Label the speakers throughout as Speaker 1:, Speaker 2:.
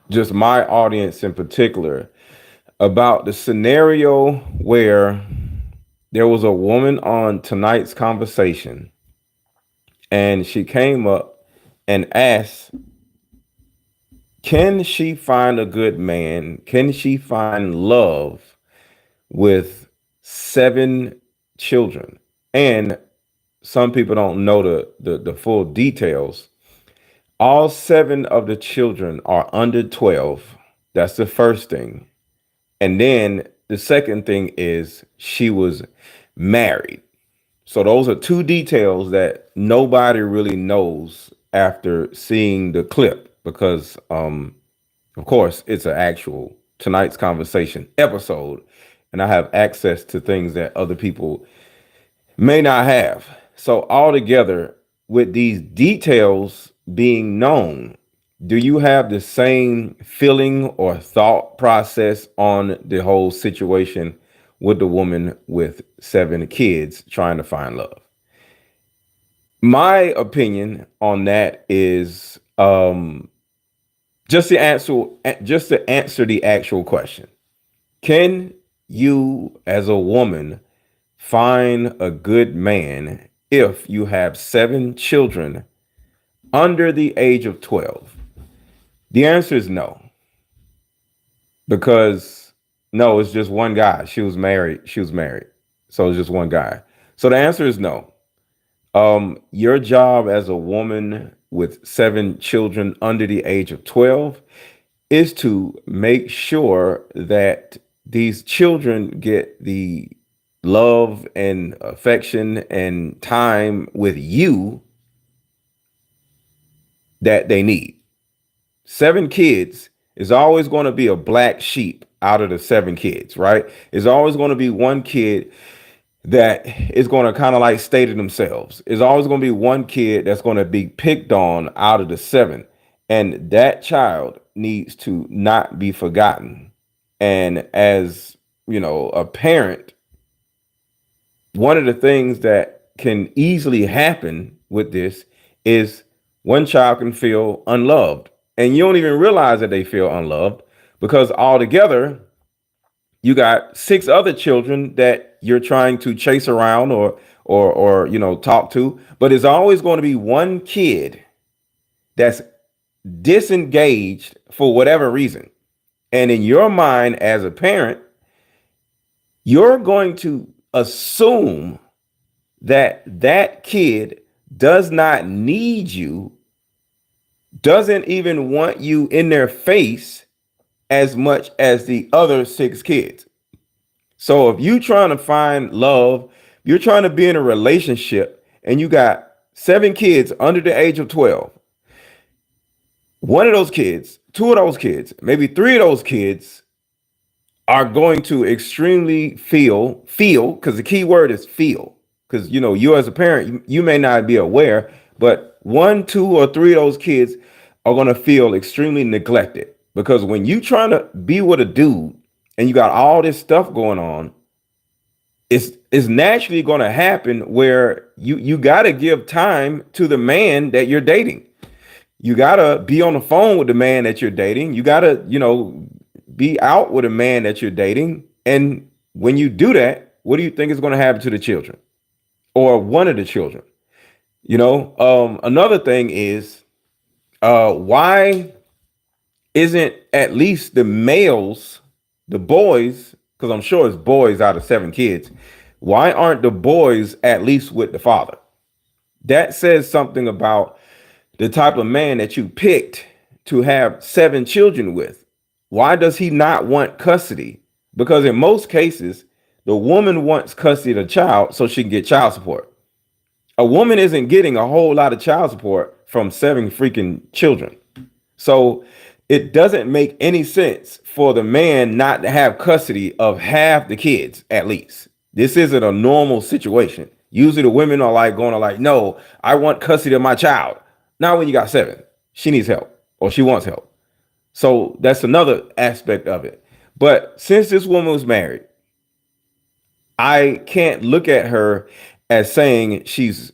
Speaker 1: just my audience in particular, about the scenario where there was a woman on tonight's conversation and she came up and asked, can she find a good man? Can she find love with 7 children? And some people don't know the full details. All 7 of the children are under 12. That's the first thing. And then the second thing is she was married. So those are two details that nobody really knows after seeing the clip because of course it's an actual tonight's conversation episode and I have access to things that other people may not have. So altogether, with these details being known, do you have the same feeling or thought process on the whole situation with the woman with 7 kids trying to find love? My opinion on that is just to answer the actual question. Can you as a woman find a good man if you have 7 children under the age of 12? The answer is no, because no, it's just one guy. She was married. She was married. So it's just one guy. So the answer is no. Your job as a woman with 7 children under the age of 12 is to make sure that these children get the love and affection and time with you that they need. 7 kids is always going to be a black sheep out of the 7 kids, right? It's always going to be one kid that is going to kind of like stay to themselves. It's always going to be one kid that's going to be picked on out of the 7. And that child needs to not be forgotten. And as you know, a parent, one of the things that can easily happen with this is one child can feel unloved. And you don't even realize that they feel unloved because altogether, you got 6 other children that you're trying to chase around or talk to, but it's always going to be one kid that's disengaged for whatever reason. And in your mind as a parent, you're going to assume that that kid does not need you, doesn't even want you in their face as much as the other 6 kids. So if you're trying to find love, you're trying to be in a relationship and you got 7 kids under the age of 12, one of those kids, 2 of those kids, maybe 3 of those kids are going to extremely feel, because the key word is feel. Because you as a parent, you may not be aware, but 1, 2, or 3 of those kids are going to feel extremely neglected. Because when you trying to be with a dude and you got all this stuff going on, it's naturally going to happen where you got to give time to the man that you're dating. You got to be on the phone with the man that you're dating. You got to, be out with a man that you're dating. And when you do that, what do you think is going to happen to the children or one of the children? Another thing is, why isn't at least the males, the boys, because I'm sure it's boys out of 7 kids, why aren't the boys at least with the father? That says something about the type of man that you picked to have 7 children with. Why does he not want custody? Because in most cases, the woman wants custody of the child so she can get child support. A woman isn't getting a whole lot of child support from 7 freaking children. So it doesn't make any sense for the man not to have custody of half the kids, at least. This isn't a normal situation. Usually the women are like going to like, no, I want custody of my child. Not when you got 7. She needs help or she wants help. So that's another aspect of it. But since this woman was married, I can't look at her as saying she's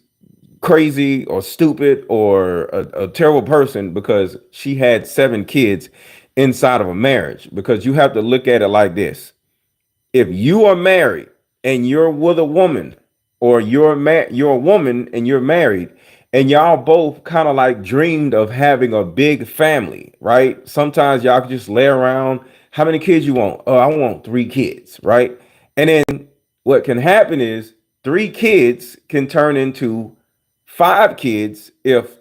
Speaker 1: crazy or stupid or a terrible person because she had 7 kids inside of a marriage, because you have to look at it like this. If you are married and you're with a woman, or you're a woman and you're married, and y'all both kind of like dreamed of having a big family, right? Sometimes y'all can just lay around. How many kids you want? Oh, I want 3 kids, right? And then what can happen is 3 kids can turn into 5 kids if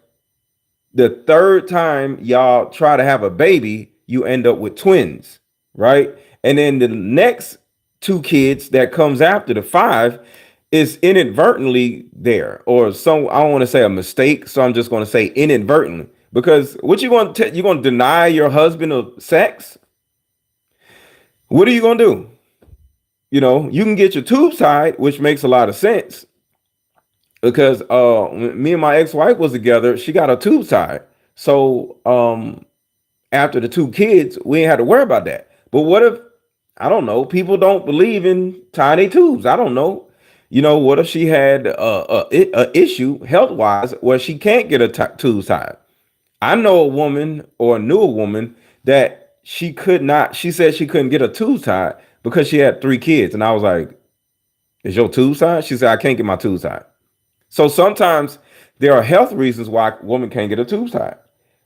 Speaker 1: the third time y'all try to have a baby, you end up with twins, right? And then the next 2 kids that comes after the 5 is inadvertently there, or some, I don't want to say a mistake, so I'm just going to say inadvertently. Because what you going to deny your husband of sex? What are you going to do? You know, you can get your tube tied, which makes a lot of sense, because when me and my ex-wife was together, she got a tube tied. So after the 2 kids, we ain't had to worry about that. But what if, I don't know, people don't believe in tying their tubes? I don't know. You know, what if she had a issue health wise where she can't get a tube tied? I know a woman, or knew a woman, that she could not. She said she couldn't get a tube tied because she had 3 kids, and I was like, "Is your tube tied?" She said, "I can't get my tube tied." So sometimes there are health reasons why a woman can't get a tube tied.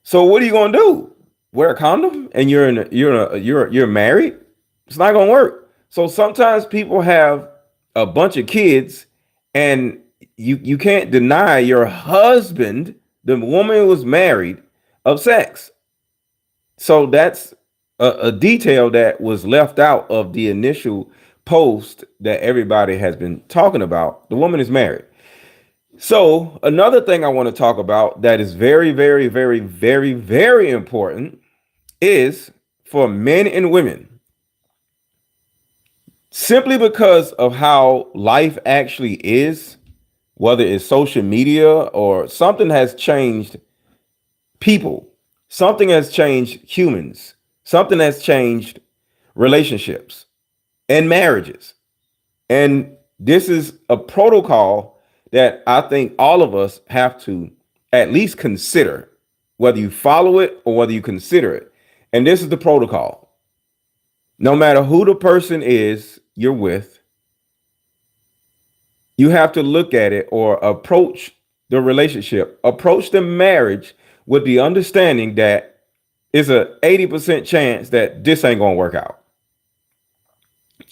Speaker 1: So what are you gonna do? Wear a condom and you're married? It's not gonna work. So sometimes people have a bunch of kids, and you can't deny your husband, the woman who was married, of sex. So that's a detail that was left out of the initial post that everybody has been talking about. The woman is married. So another thing I want to talk about that is very, very, very, very, very important is for men and women. Simply because of how life actually is, whether it's social media or something has changed people, something has changed humans, something has changed relationships and marriages. And this is a protocol that I think all of us have to at least consider, whether you follow it or whether you consider it. And this is the protocol. No matter who the person is you're with, you have to look at it or approach the relationship, approach the marriage with the understanding that it's a 80% chance that this ain't gonna work out.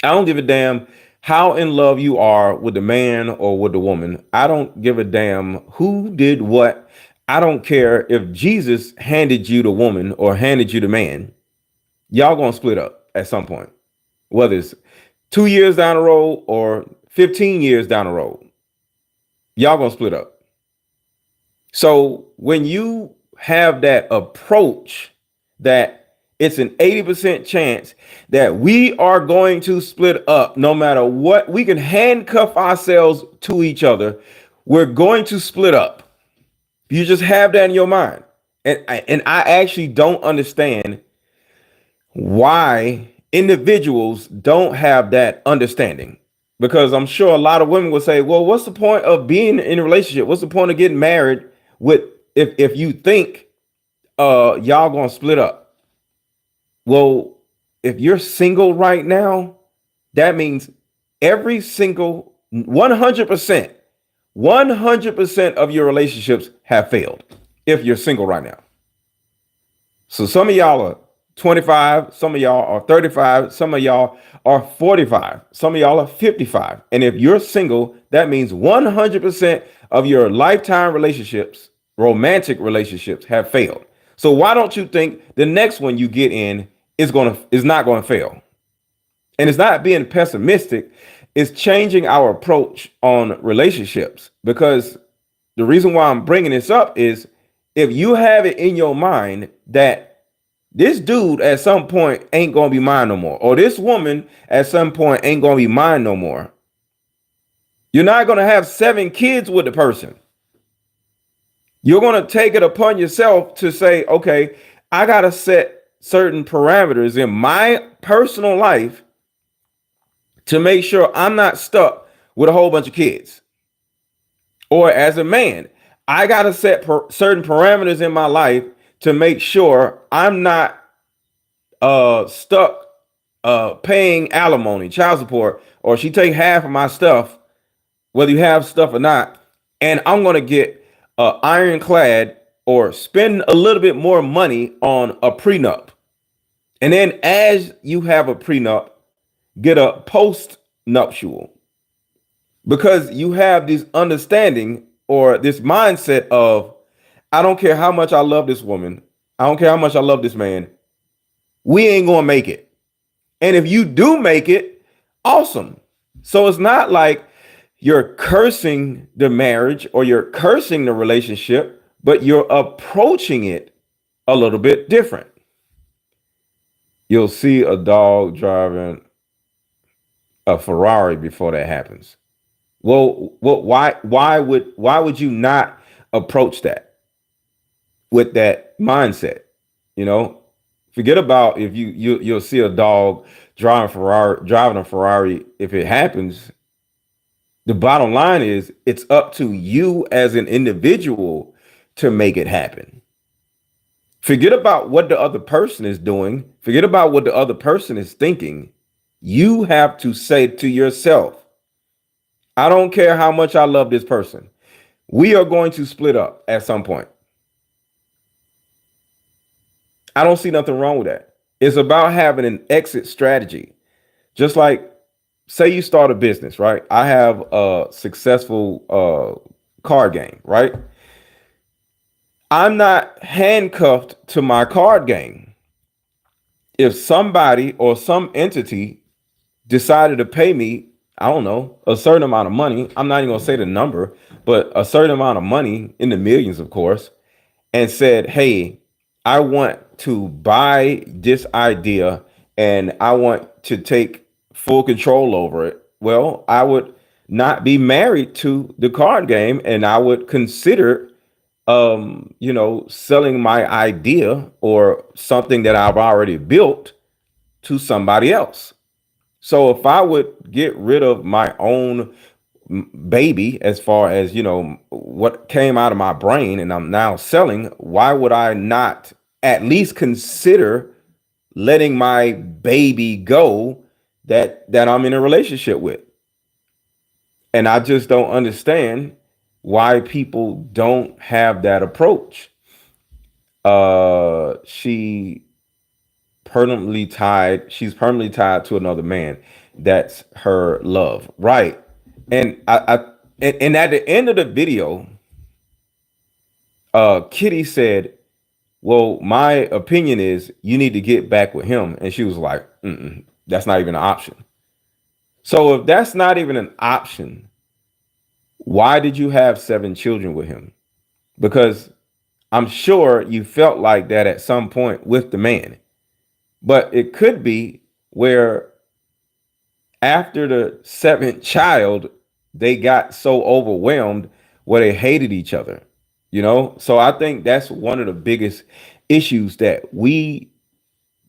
Speaker 1: I don't give a damn how in love you are with the man or with the woman. I don't give a damn who did what. I don't care if Jesus handed you the woman or handed you the man. Y'all gonna split up at some point, whether it's 2 years down the road or 15 years down the road. Y'all gonna split up. So when you have that approach that it's an 80% chance that we are going to split up, no matter what, we can handcuff ourselves to each other, we're going to split up. You just have that in your mind. And I actually don't understand why individuals don't have that understanding. Because I'm sure a lot of women will say, well, what's the point of being in a relationship? What's the point of getting married with if you think y'all gonna split up? Well, if you're single right now, that means every single 100%, 100% of your relationships have failed if you're single right now. So some of y'all are 25, some of y'all are 35, some of y'all are 45, some of y'all are 55. And if you're single, that means 100% of your lifetime relationships, romantic relationships, have failed. So why don't you think the next one you get in is not going to fail? And it's not being pessimistic, it's changing our approach on relationships. Because the reason why I'm bringing this up is if you have it in your mind that this dude at some point ain't going to be mine no more, or this woman at some point ain't going to be mine no more, you're not going to have 7 kids with the person. You're going to take it upon yourself to say, okay, I got to set certain parameters in my personal life to make sure I'm not stuck with a whole bunch of kids. Or as a man, I got to set certain parameters in my life to make sure I'm not stuck paying alimony, child support, or she take half of my stuff, whether you have stuff or not, and I'm gonna get ironclad or spend a little bit more money on a prenup. And then as you have a prenup, get a post nuptial, because you have this understanding or this mindset of, I don't care how much I love this woman, I don't care how much I love this man, we ain't gonna make it. And if you do make it, awesome. So it's not like you're cursing the marriage or you're cursing the relationship, but you're approaching it a little bit different. You'll see a dog driving a Ferrari before that happens. Well, why would you not approach that with that mindset? You know, forget about if you'll see a dog driving a Ferrari if it happens. The bottom line is it's up to you as an individual to make it happen. Forget about what the other person is doing. Forget about what the other person is thinking. You have to say to yourself, I don't care how much I love this person. We are going to split up at some point. I don't see nothing wrong with that. It's about having an exit strategy. Just like, say you start a business, right? I have a successful card game, right? I'm not handcuffed to my card game. If somebody or some entity decided to pay me, I don't know, a certain amount of money, I'm not even gonna say the number, but a certain amount of money, in the millions, of course, and said, hey, I want to buy this idea and I want to take full control over it. Well, I would not be married to the card game, and I would consider selling my idea or something that I've already built to somebody else. So if I would get rid of my own baby, as far as, what came out of my brain and I'm now selling, why would I not at least consider letting my baby go that I'm in a relationship with? And I just don't understand why people don't have that approach. She's permanently tied to another man. That's her love, right? And at the end of the video, Kitty said, well, my opinion is you need to get back with him. And she was like, that's not even an option. So if that's not even an option, why did you have 7 children with him? Because I'm sure you felt like that at some point with the man. But it could be where after the 7th child, they got so overwhelmed where they hated each other, So I think that's one of the biggest issues that we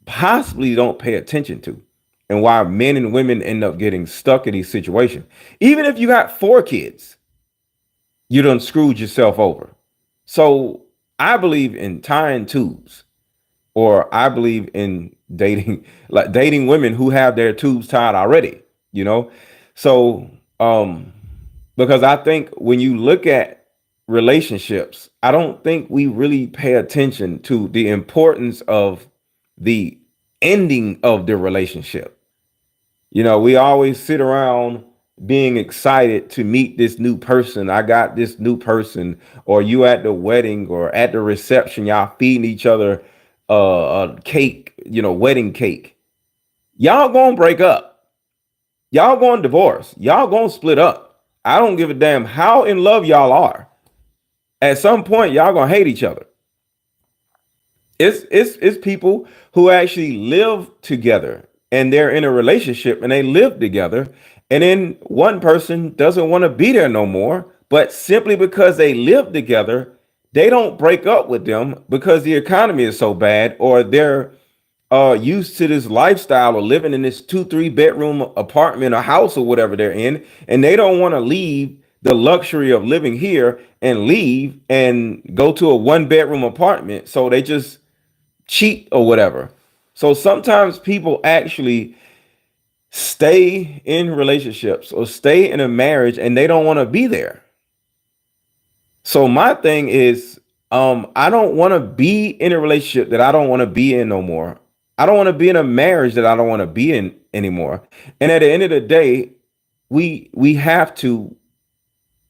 Speaker 1: possibly don't pay attention to, and why men and women end up getting stuck in these situations. Even if you got 4 kids, you done screwed yourself over. So I believe in tying tubes, or I believe in dating women who have their tubes tied already, So because I think when you look at relationships, I don't think we really pay attention to the importance of the ending of the relationship. We always sit around being excited to meet this new person. I got this new person, or you at the wedding or at the reception, y'all feeding each other a cake, wedding cake. Y'all gonna break up. Y'all gonna divorce. Y'all gonna split up. I don't give a damn how in love y'all are. At some point, y'all gonna hate each other. It's people who actually live together and they're in a relationship and they live together, and then one person doesn't want to be there no more, but simply because they live together, they don't break up with them because the economy is so bad, or they're used to this lifestyle of living in this 2-3 bedroom apartment or house or whatever they're in, and they don't want to leave the luxury of living here and leave and go to a 1-bedroom apartment. So they just cheat or whatever. So sometimes people actually stay in relationships or stay in a marriage and they don't want to be there. So my thing is, I don't want to be in a relationship that I don't want to be in no more. I don't want to be in a marriage that I don't want to be in anymore. And at the end of the day, we have to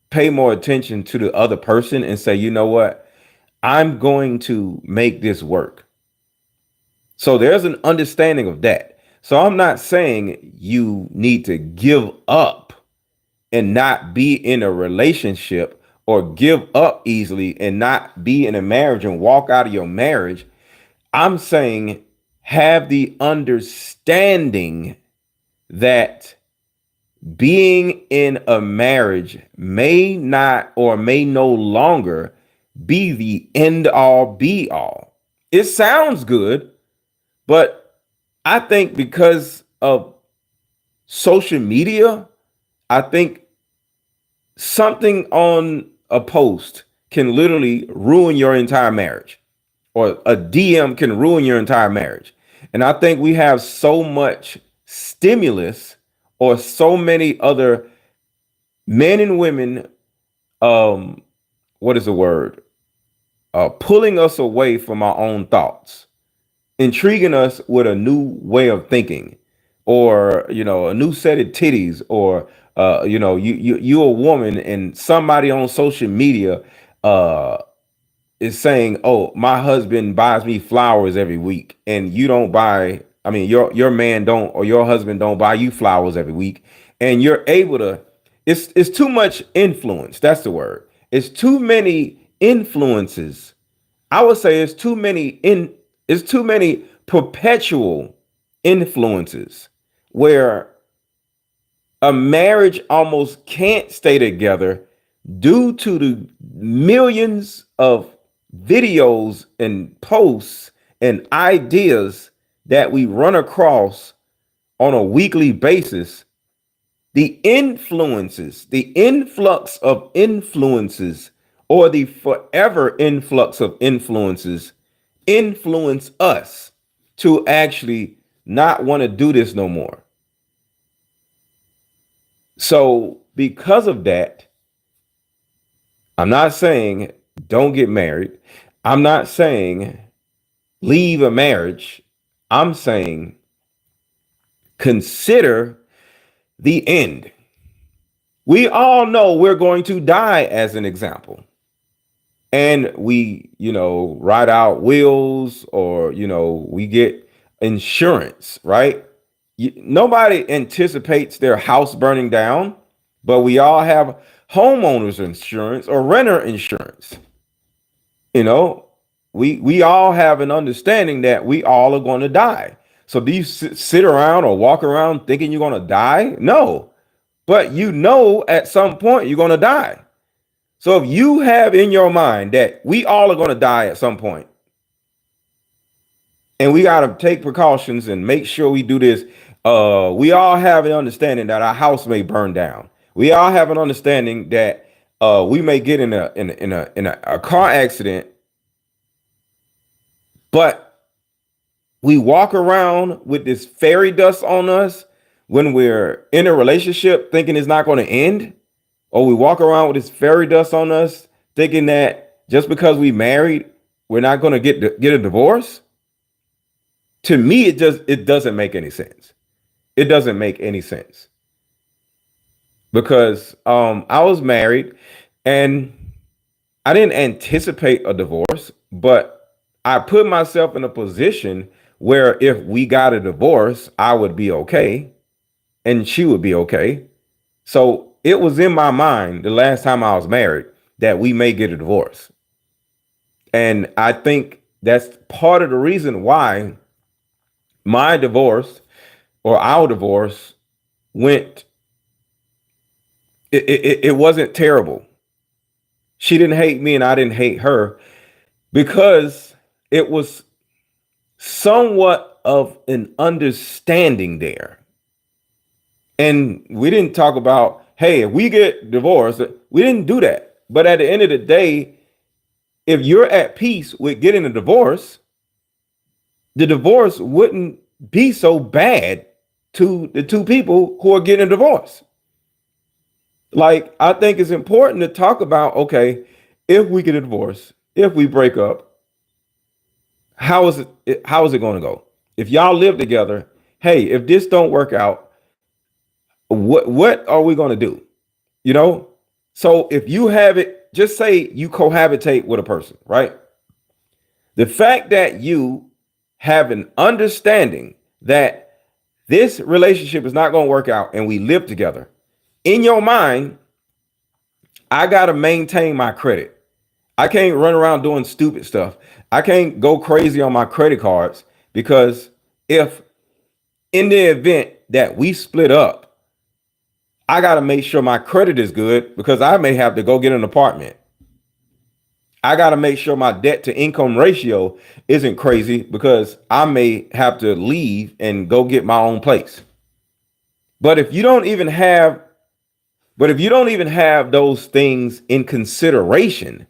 Speaker 1: pay more attention to the other person and say, you know what? I'm going to make this work. So there's an understanding of that. So I'm not saying you need to give up and not be in a relationship, or give up easily and not be in a marriage and walk out of your marriage. I'm saying have the understanding that being in a marriage may not or may no longer be the end all be all. It sounds good, but I think because of social media, I think something on a post can literally ruin your entire marriage, or a DM can ruin your entire marriage. And I think we have so much stimulus, or so many other men and women, what is the word? Pulling us away from our own thoughts, intriguing us with a new way of thinking, or a new set of titties, or you're a woman and somebody on social media uh is saying, oh, my husband buys me flowers every week, and you don't buy, I mean, your man don't, or your husband don't buy you flowers every week, and you're able to, it's too much influence. That's the word. It's too many influences. I would say it's too many perpetual influences where a marriage almost can't stay together due to the millions of videos and posts and ideas that we run across on a weekly basis. The influences, the influx of influences, or the forever influx of influences, influence us to actually not want to do this no more. So because of that, I'm not saying don't get married. I'm not saying leave a marriage. I'm saying consider the end. We all know we're going to die, as an example. And we, write out wills, or, we get insurance, right? Nobody anticipates their house burning down, but we all have homeowners insurance or renter insurance. We all have an understanding that we all are going to die. So do you sit around or walk around thinking you're going to die? No, but at some point you're going to die. So if you have in your mind that we all are going to die at some point, and we got to take precautions and make sure we do this, we all have an understanding that our house may burn down. We all have an understanding that we may get in a car accident, but we walk around with this fairy dust on us when we're in a relationship, thinking it's not going to end. Or we walk around with this fairy dust on us, thinking that just because we married, we're not going to get a divorce. To me, it doesn't make any sense. It doesn't make any sense, because I was married and I didn't anticipate a divorce, but I put myself in a position where if we got a divorce, I would be okay and she would be okay. So it was in my mind the last time I was married that we may get a divorce. And I think that's part of the reason why my divorce, or our divorce, went, it wasn't terrible. She didn't hate me and I didn't hate her, because it was somewhat of an understanding there. And we didn't talk about, hey, if we get divorced, we didn't do that. But at the end of the day, if you're at peace with getting a divorce, the divorce wouldn't be so bad to the two people who are getting a divorce. Like, I think it's important to talk about, okay, if we get a divorce, if we break up, how is it going to go? If y'all live together, hey, if this don't work out, what are we going to do? You know? So if you have it, just say you cohabitate with a person, right? The fact that you have an understanding that this relationship is not going to work out and we live together, in your mind, I got to maintain my credit. I can't run around doing stupid stuff. I can't go crazy on my credit cards because if in the event that we split up, I got to make sure my credit is good because I may have to go get an apartment. I got to make sure my debt to income ratio isn't crazy because I may have to leave and go get my own place. But if you don't even have those things in consideration,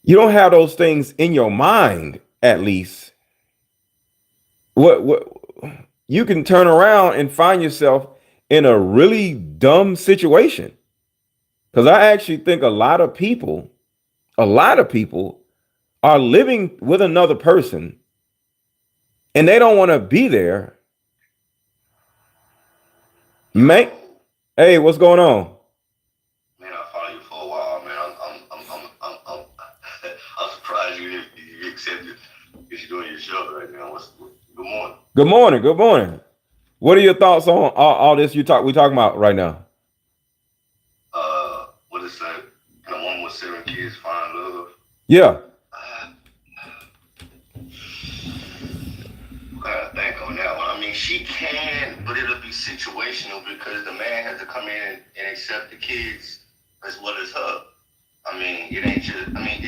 Speaker 1: you don't have those things in your mind, at least, what you can turn around and find yourself in a really dumb situation. Because I actually think a lot of people are living with another person and they don't want to be there. Man, hey, what's going on?
Speaker 2: Man, I follow you for a while, man. I'm surprised you accepted because you're doing your show right now. Good morning.
Speaker 1: Good morning. Good morning. What are your thoughts on all this we talking about right now?
Speaker 2: What is that? And a woman with 7 kids find love.
Speaker 1: Yeah.
Speaker 2: Gotta think on that one. I mean, she can, but it'll be situational because the man has to come in and accept the kids as well as her. I mean, it ain't just. I mean,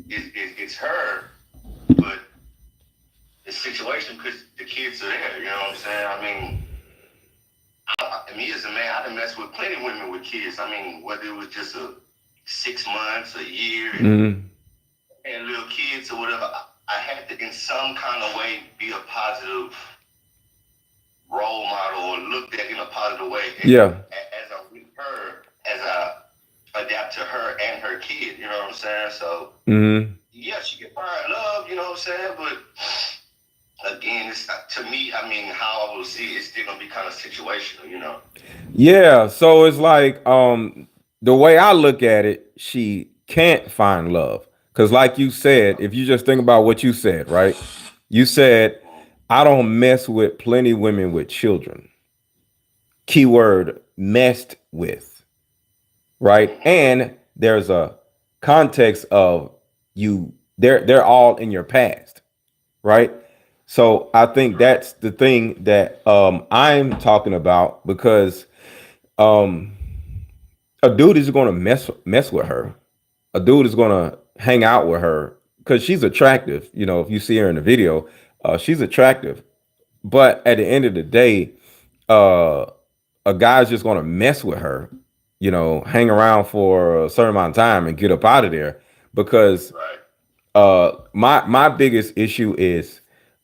Speaker 2: it's her, but it's situational because the kids are there. You know what I'm saying? I mean, me as a man, I done messed with plenty of women with kids. I mean, whether it was just a 6 months, a year, and little kids or whatever, I had to, in some kind of way, be a positive role model or looked at in a positive way.
Speaker 1: Yeah.
Speaker 2: As I'm with her, as I adapt to her and her kid, you know what I'm saying? So, yeah, she can find love, you know what I'm saying? But again, it's to me, I mean, how I will see it, it's still gonna be kind of situational, you know?
Speaker 1: Yeah. So it's like the way I look at it, she can't find love. Cause like you said, if you just think about what you said, right? You said, I don't mess with plenty women with children. Keyword messed with, right? And there's a context of they're all in your past, right? So I think that's the thing that I'm talking about because um a dude is going to mess with her. A dude is going to hang out with her because she's attractive. You know, if you see her in the video, she's attractive. But at the end of the day, uh, a guy's just going to mess with her. You know, hang around for a certain amount of time and get up out of there because
Speaker 2: Right.
Speaker 1: my biggest issue is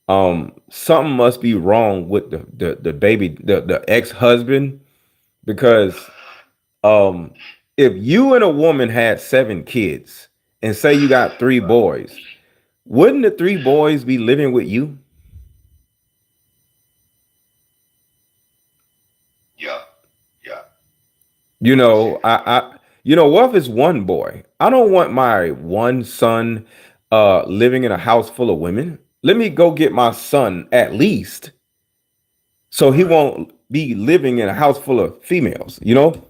Speaker 1: something must be wrong with the baby the ex-husband because um if you and a woman had 7 kids and say you got 3 boys, wouldn't the 3 boys be living with you?
Speaker 2: Yeah. Yeah.
Speaker 1: You
Speaker 2: I see
Speaker 1: know,
Speaker 2: where you're coming from.
Speaker 1: what if it's one boy? I don't want my one son living in a house full of women. Let me go get my son at least so he
Speaker 2: Right.
Speaker 1: won't be living in a house full of females, you know?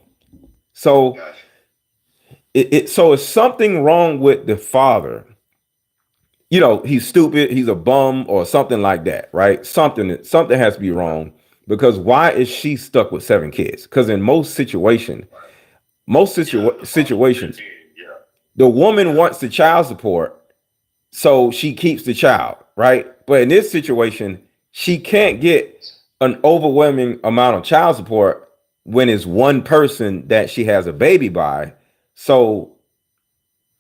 Speaker 1: So
Speaker 2: Gotcha.
Speaker 1: so it's something wrong with the father. You know, he's stupid, he's a bum or something like that, right? Something has to be wrong because why is she stuck with 7 kids? Because in
Speaker 2: Right.
Speaker 1: most
Speaker 2: Yeah, the father should have
Speaker 1: situations,
Speaker 2: been. Yeah.
Speaker 1: the woman
Speaker 2: Yeah.
Speaker 1: wants the child support, so she keeps the child, right? But in this situation, she can't get an overwhelming amount of child support when it's one person that she has a baby by. So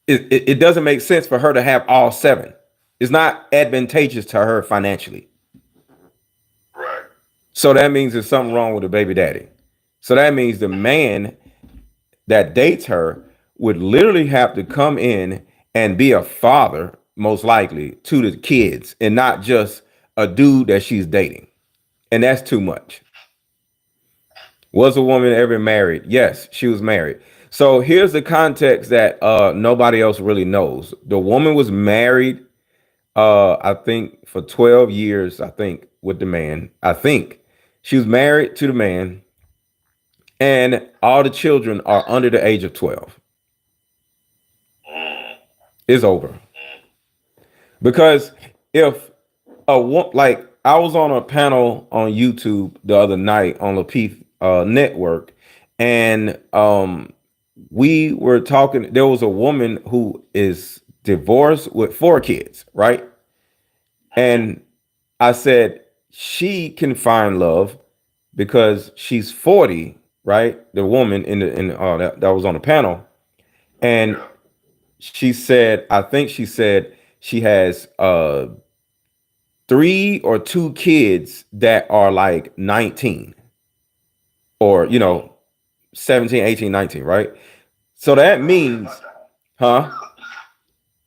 Speaker 1: it doesn't make sense for her to have all 7. It's not advantageous to her financially.
Speaker 2: Right.
Speaker 1: So that means there's something wrong with the baby daddy. So that means the man that dates her would literally have to come in and be a father, most likely, to the kids and not just a dude that she's dating. And that's too much. Was a woman ever married? Yes, she was married. So here's the context that nobody else really knows. The woman was married, I think, for 12 years, I think, with the man. I think she was married to the man, and all the children are under the age of 12. It's over. Because if like I was on a panel on YouTube the other night on Lapeef Network, and we were talking. There was a woman who is divorced with 4 kids, right? And I said she can find love because she's 40, right? The woman that was on the panel, and she said, I think she said she has 3 or 2 kids that are like 19 or 17, 18, 19, right? So that means, huh?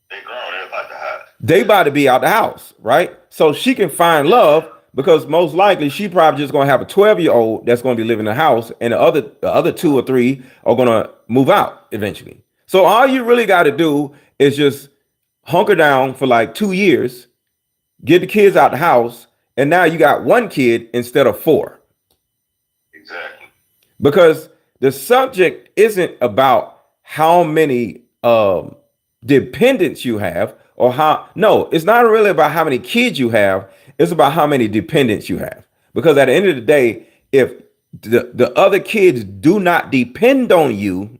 Speaker 2: They grown. They're about to have.
Speaker 1: They about to be out the house, right? So she can find love because most likely she probably just gonna have a 12-year-old that's gonna be living in the house, and the other 2 or 3 are gonna move out eventually. So all you really got to do is just hunker down for like 2 years, get the kids out the house, and now you got 1 kid instead of 4.
Speaker 2: Exactly.
Speaker 1: Because the subject isn't about how many dependents you have or no, it's not really about how many kids you have. It's about how many dependents you have. Because at the end of the day, if the other kids do not depend on you,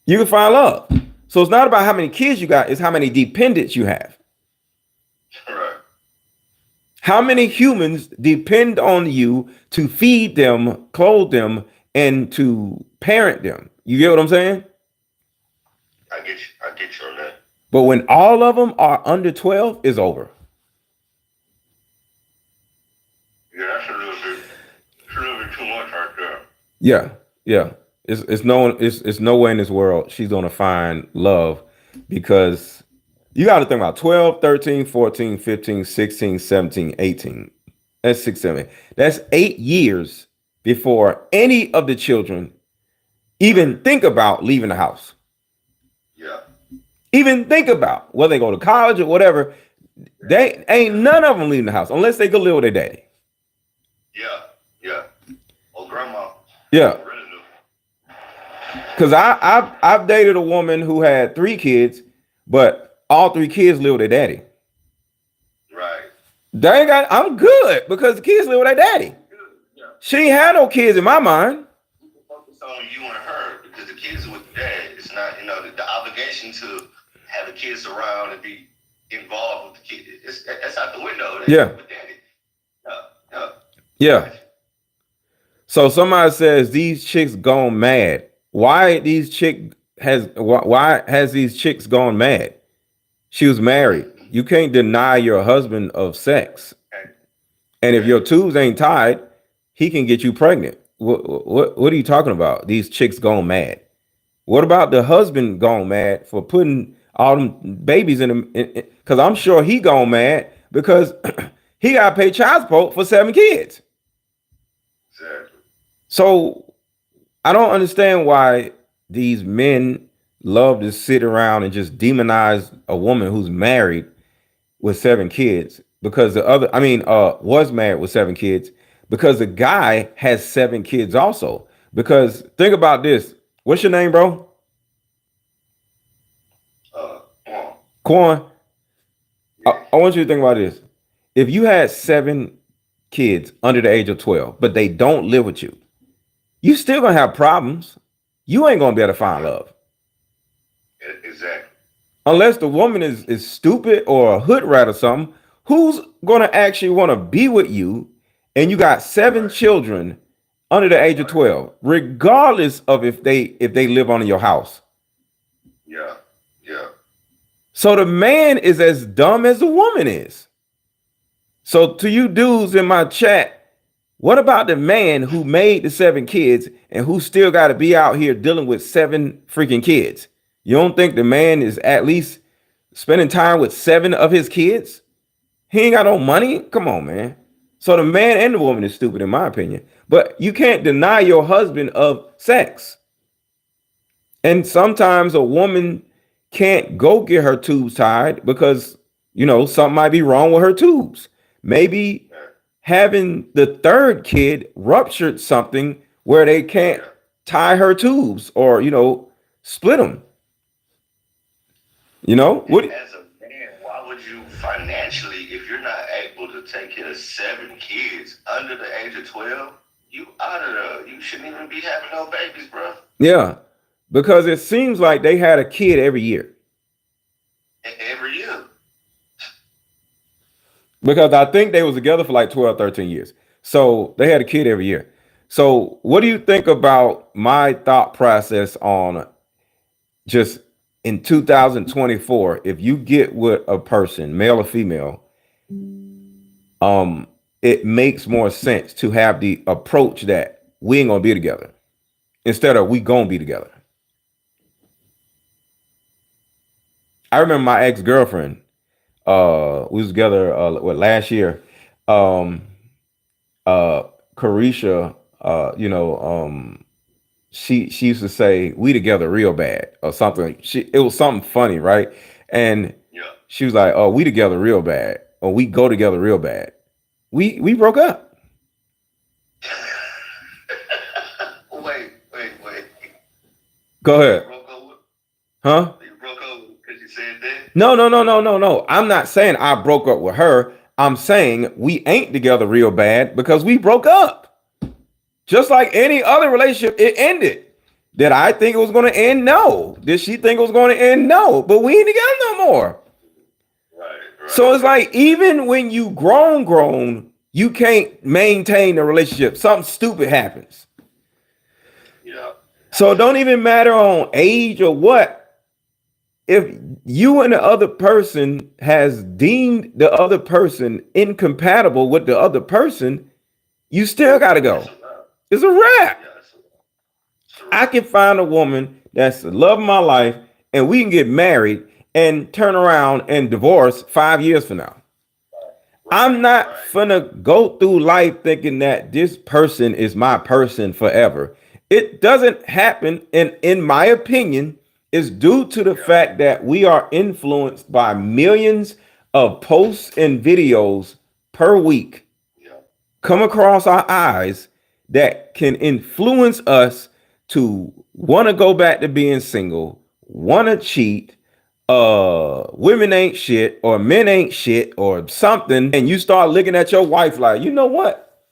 Speaker 1: you can find love. So it's not about how many kids you got, it's how many dependents you have.
Speaker 2: Right.
Speaker 1: How many humans depend on you to feed them, clothe them, and to parent them? You get what I'm saying?
Speaker 2: I get you on that.
Speaker 1: But when all of them are under 12, it's over.
Speaker 2: Yeah, that's a little bit too much right there.
Speaker 1: Yeah, yeah. It's no way in this world she's gonna find love, because you got to think about 12, 13, 14, 15, 16, 17, 18. That's 6, 7. That's 8 years before any of the children even think about leaving the house.
Speaker 2: Yeah.
Speaker 1: Even think about whether they go to college or whatever. They ain't none of them leaving the house unless they go live with their daddy.
Speaker 2: Yeah. Yeah. Or grandma.
Speaker 1: Yeah.
Speaker 2: Really do.
Speaker 1: Because I've dated a woman who had 3 kids, but all 3 kids live with their daddy.
Speaker 2: Right.
Speaker 1: I'm good because the kids live with their daddy.
Speaker 2: Yeah.
Speaker 1: She ain't had no kids in my mind.
Speaker 2: You can focus on you and her because the kids are with the dad. It's not, the obligation to have the kids around and be involved with the kids. That's out the window.
Speaker 1: Yeah.
Speaker 2: With daddy. Yeah.
Speaker 1: Yeah. So somebody says these chicks gone mad. Why has these chicks gone mad? She was married. You can't deny your husband of sex. And if your tubes ain't tied, he can get you pregnant. What are you talking about? These chicks gone mad. What about the husband gone mad for putting all them babies in him? Because I'm sure he gone mad because he got to pay child support for 7 kids.
Speaker 2: Exactly.
Speaker 1: So I don't understand why these men love to sit around and just demonize a woman who's married with 7 kids, because was married with 7 kids, because the guy has 7 kids also. Because think about this. What's your name, bro? Quan. I want you to think about this. If you had 7 kids under the age of 12, but they don't live with you, you still gonna have problems. You ain't gonna be able to find love.
Speaker 2: Exactly.
Speaker 1: Unless the woman is stupid or a hood rat or something, who's gonna actually want to be with you? And you got 7 children under the age of 12, regardless of if they live on in your house.
Speaker 2: Yeah. Yeah.
Speaker 1: So the man is as dumb as the woman is. So to you dudes in my chat, what about the man who made the 7 kids and who still got to be out here dealing with 7 freaking kids? You don't think the man is at least spending time with 7 of his kids? He ain't got no money. Come on, man. So the man and the woman is stupid, in my opinion. But you can't deny your husband of sex. And sometimes a woman can't go get her tubes tied because, something might be wrong with her tubes. Maybe having the 3rd kid ruptured something where they can't tie her tubes or, split them. What?
Speaker 2: As a man, why would you financially, if you're not able to take care of 7 kids under the age of 12, you shouldn't even be having no babies, bro.
Speaker 1: Yeah, because it seems like they had a kid every year.
Speaker 2: Every year.
Speaker 1: Because I think they was together for like 12, 13 years. So they had a kid every year. So what do you think about my thought process on just in 2024, if you get with a person, male or female, it makes more sense to have the approach that we ain't gonna be together instead of we gonna be together. I remember my ex-girlfriend, we was together last year. Carisha, she used to say we together real bad or something. It was something funny, right? And she was like, "Oh, we together real bad, or we go together real bad." We broke up.
Speaker 2: Wait.
Speaker 1: Go ahead. Huh?
Speaker 2: You broke up because you said that?
Speaker 1: No. I'm not saying I broke up with her. I'm saying we ain't together real bad because we broke up. Just like any other relationship, it ended. Did I think it was going to end? No. Did she think it was going to end? No. But we ain't together no more.
Speaker 2: Right.
Speaker 1: So it's like even when you grown, you can't maintain the relationship. Something stupid happens.
Speaker 2: Yeah.
Speaker 1: So it don't even matter on age or what. If you and the other person has deemed the other person incompatible with the other person, you still got to go. It's a wrap. I can find a woman that's the love of my life and we can get married and turn around and divorce 5 years from now. I'm not finna go through life thinking that this person is my person forever. It doesn't happen. And in my opinion, it's due to the fact that we are influenced by millions of posts and videos per week come across our eyes that can influence us to want to go back to being single, want to cheat, women ain't shit or men ain't shit or something. And you start looking at your wife like, you know what?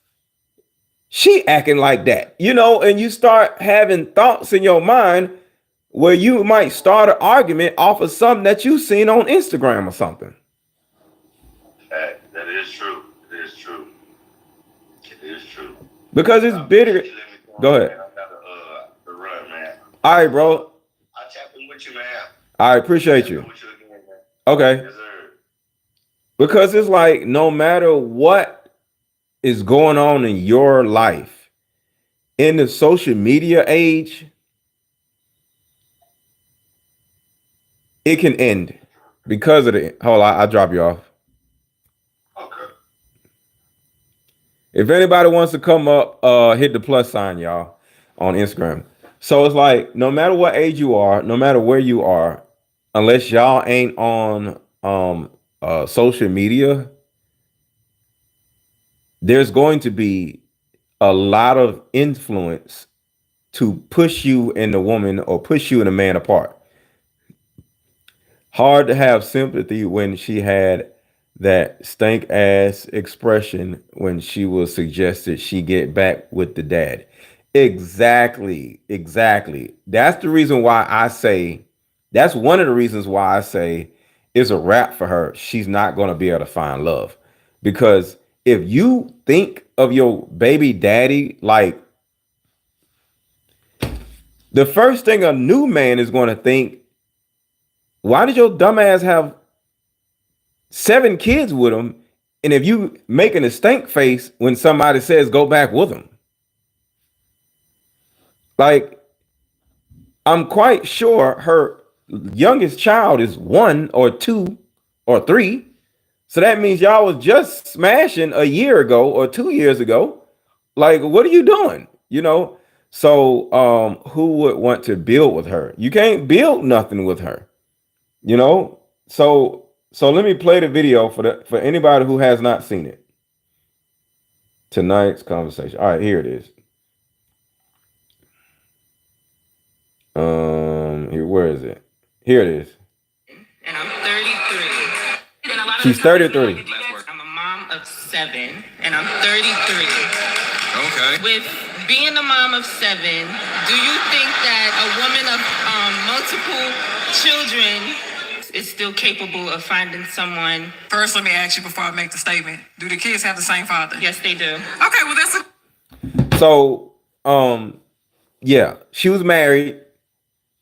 Speaker 1: She acting like that, and you start having thoughts in your mind where you might start an argument off of something that you seen on Instagram or something.
Speaker 2: That is true. It is true.
Speaker 1: Because it's bitter. Go ahead.
Speaker 2: I gotta run, man.
Speaker 1: All right, bro.
Speaker 2: I'll tap in with you, man.
Speaker 1: I appreciate you. Okay.
Speaker 2: Yes, sir.
Speaker 1: Because it's like no matter what is going on in your life, in the social media age, it can end because of the. Hold on, I'll drop you off.
Speaker 2: Okay.
Speaker 1: If anybody wants to come up, hit the plus sign, y'all, on Instagram. So it's like no matter what age you are, no matter where you are, unless y'all ain't on social media, there's going to be a lot of influence to push you and the woman or push you and the man apart. Hard to have sympathy when she had that stank ass expression when she was suggested she get back with the dad. Exactly. That's the reason why I say, that's one of the reasons why I say it's a wrap for her. She's not going to be able to find love. Because if you think of your baby daddy, like the first thing a new man is going to think Why did your dumbass have 7 kids with him? And if you making a stink face when somebody says go back with him, like, I'm quite sure her youngest child is 1 or 2 or 3. So that means y'all was just smashing a year ago or 2 years ago. Like, what are you doing? You know? So who would want to build with her? You can't build nothing with her. You know? So let me play the video for anybody who has not seen it. Tonight's conversation. All right, here it is. Here, where is it? Here it is.
Speaker 3: And I'm 33.
Speaker 1: She's 33.
Speaker 3: I'm a mom of 7, and I'm 33.
Speaker 4: Okay.
Speaker 3: With being a mom of 7, do you think that a woman of multiple children is still capable of finding someone?
Speaker 4: First, let me ask you before I make the statement. Do the kids have the same father?
Speaker 3: Yes, they do.
Speaker 4: Okay, well, that's a...
Speaker 1: So, yeah, she was married.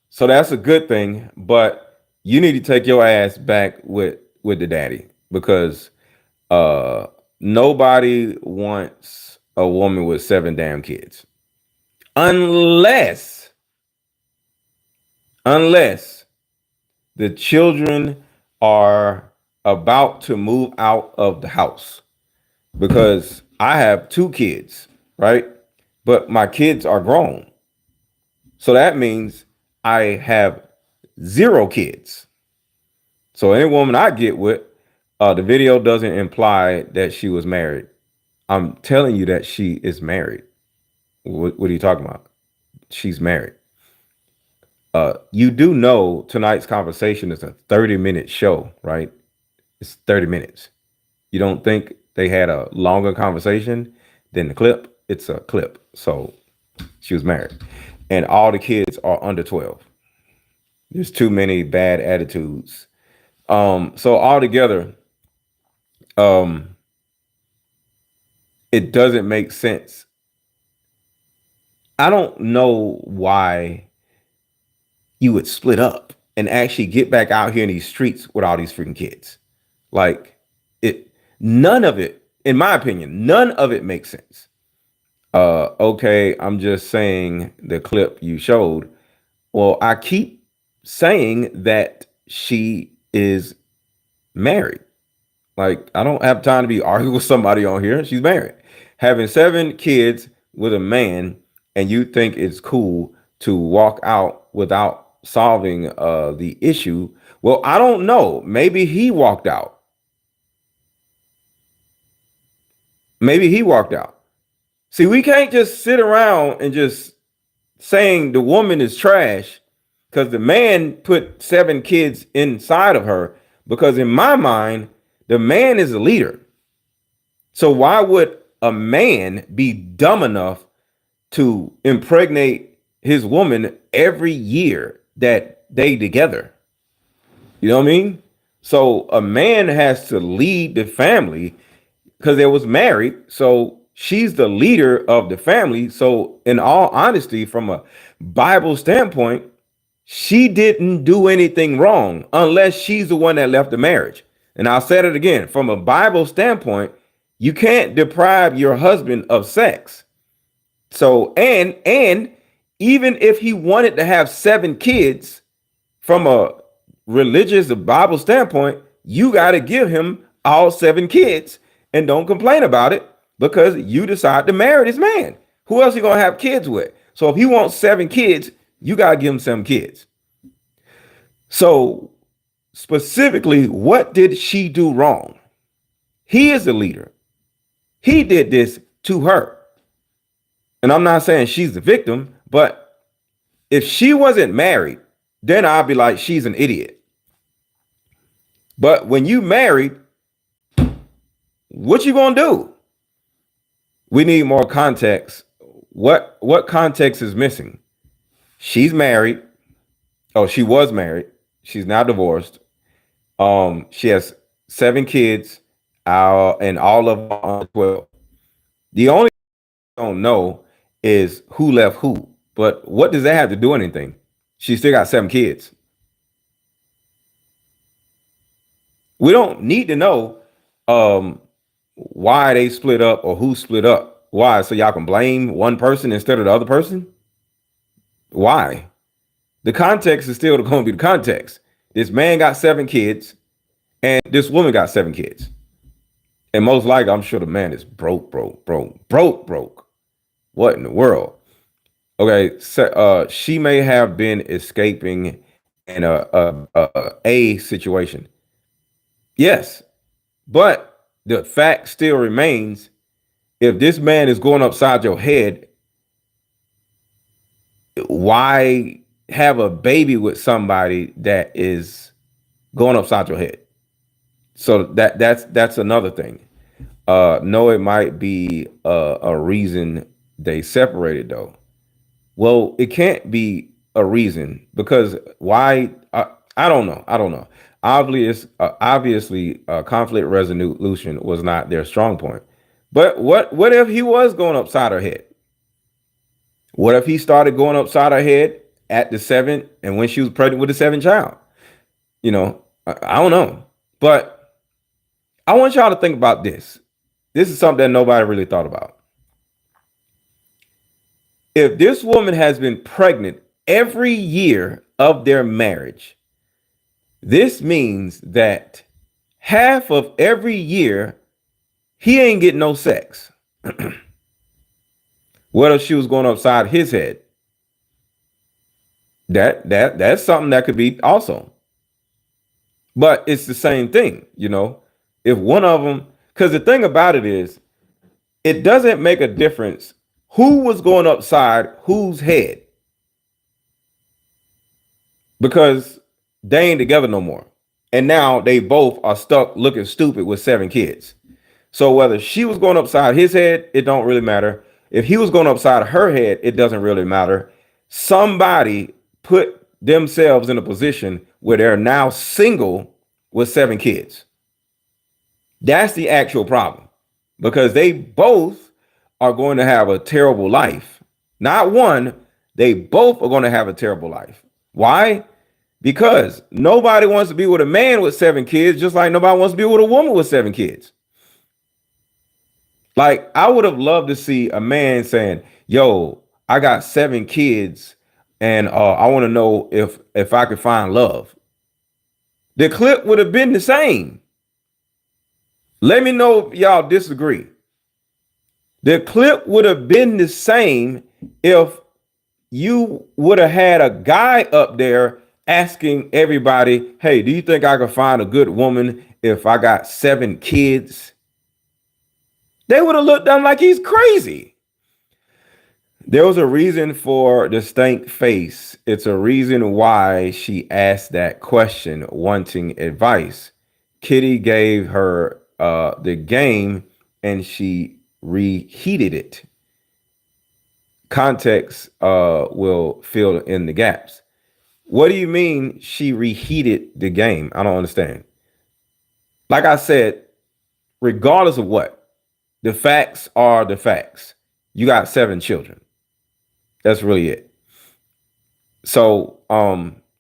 Speaker 1: So that's a good thing, but you need to take your ass back with the daddy, because nobody wants a woman with 7 damn kids. Unless the children are about to move out of the house. Because I have 2 kids, right? But my kids are grown. So that means I have 0 kids. So any woman I get with, the video doesn't imply that she was married. I'm telling you that she is married. What are you talking about? She's married. You do know tonight's conversation is a 30-minute show, right? It's 30 minutes. You don't think they had a longer conversation than the clip? It's a clip. So she was married. And all the kids are under 12. There's too many bad attitudes. So altogether, it doesn't make sense. I don't know why you would split up and actually get back out here in these streets with all these freaking kids. Like, none of it, in my opinion, none of it makes sense. Okay, I'm just saying the clip you showed. Well, I keep saying that she is married. Like, I don't have time to be arguing with somebody on here. She's married, having 7 kids with a man, and you think it's cool to walk out without solving the issue. Well, I don't know. Maybe he walked out. Maybe he walked out. See, we can't just sit around and just saying the woman is trash because the man put 7 kids inside of her, because in my mind, the man is a leader. So why would a man be dumb enough to impregnate his woman every year that they together? You know what I mean? So a man has to lead the family because they was married. So she's the leader of the family. So in all honesty, from a Bible standpoint, she didn't do anything wrong unless she's the one that left the marriage. And I'll say it again, from a Bible standpoint, you can't deprive your husband of sex. So, and even if he wanted to have 7 kids from a religious Bible standpoint, you got to give him all 7 kids and don't complain about it because you decide to marry this man. Who else are you going to have kids with? So if he wants 7 kids, you got to give him 7 kids. So specifically, what did she do wrong? He is the leader. He did this to her. And I'm not saying she's the victim, but if she wasn't married, then I'd be like, she's an idiot. But when you married, what you gonna do? We need more context. What context is missing? She's married. Oh, she was married. She's now divorced. She has 7 kids, and all of them are 12. The only thing I don't know is who left who. But what does that have to do with anything? She still got 7 kids. We don't need to know why they split up or who split up. Why? So y'all can blame one person instead of the other person? Why? The context is still going to be the context. This man got 7 kids and this woman got 7 kids. And most likely, I'm sure the man is broke. What in the world? Okay, so, she may have been escaping in a situation. Yes, but the fact still remains: if this man is going upside your head, why have a baby with somebody that is going upside your head? So that's another thing. No, it might be a reason they separated though. Well, it can't be a reason because why? I don't know. I don't know. Obviously, conflict resolution was not their strong point. But what if he was going upside her head? What if he started going upside her head at the 7th and when she was pregnant with the 7th child? You know, I don't know. But I want y'all to think about this. This is something that nobody really thought about. If this woman has been pregnant every year of their marriage, this means that half of every year he ain't getting no sex. What if she was going upside his head? That's something that could be also. But it's the same thing, you know. If one of them, because the thing about it is, it doesn't make a difference who was going upside whose head, because they ain't together no more. And now they both are stuck looking stupid with 7 kids. So whether she was going upside his head, it don't really matter. If he was going upside her head, it doesn't really matter. Somebody put themselves in a position where they're now single with 7 kids. That's the actual problem, because they both are going to have a terrible life. Not one, they both are going to have a terrible life. Why? Because nobody wants to be with a man with 7 kids, just like nobody wants to be with a woman with 7 kids. Like, I would have loved to see a man saying, yo, I got 7 kids and I want to know if I could find love. The clip would have been the same. Let me know if y'all disagree. The clip would have been the same if you would have had a guy up there asking everybody, hey, do you think I could find a good woman if I got 7 kids? They would have looked at him like he's crazy. There was a reason for the stank face. It's a reason why she asked that question, wanting advice. Kitty gave her the game and she reheated it. Context will fill in the gaps. What do you mean she reheated the game? I don't understand. Like I said, regardless of what, the facts are the facts. You got 7 children. That's really it. So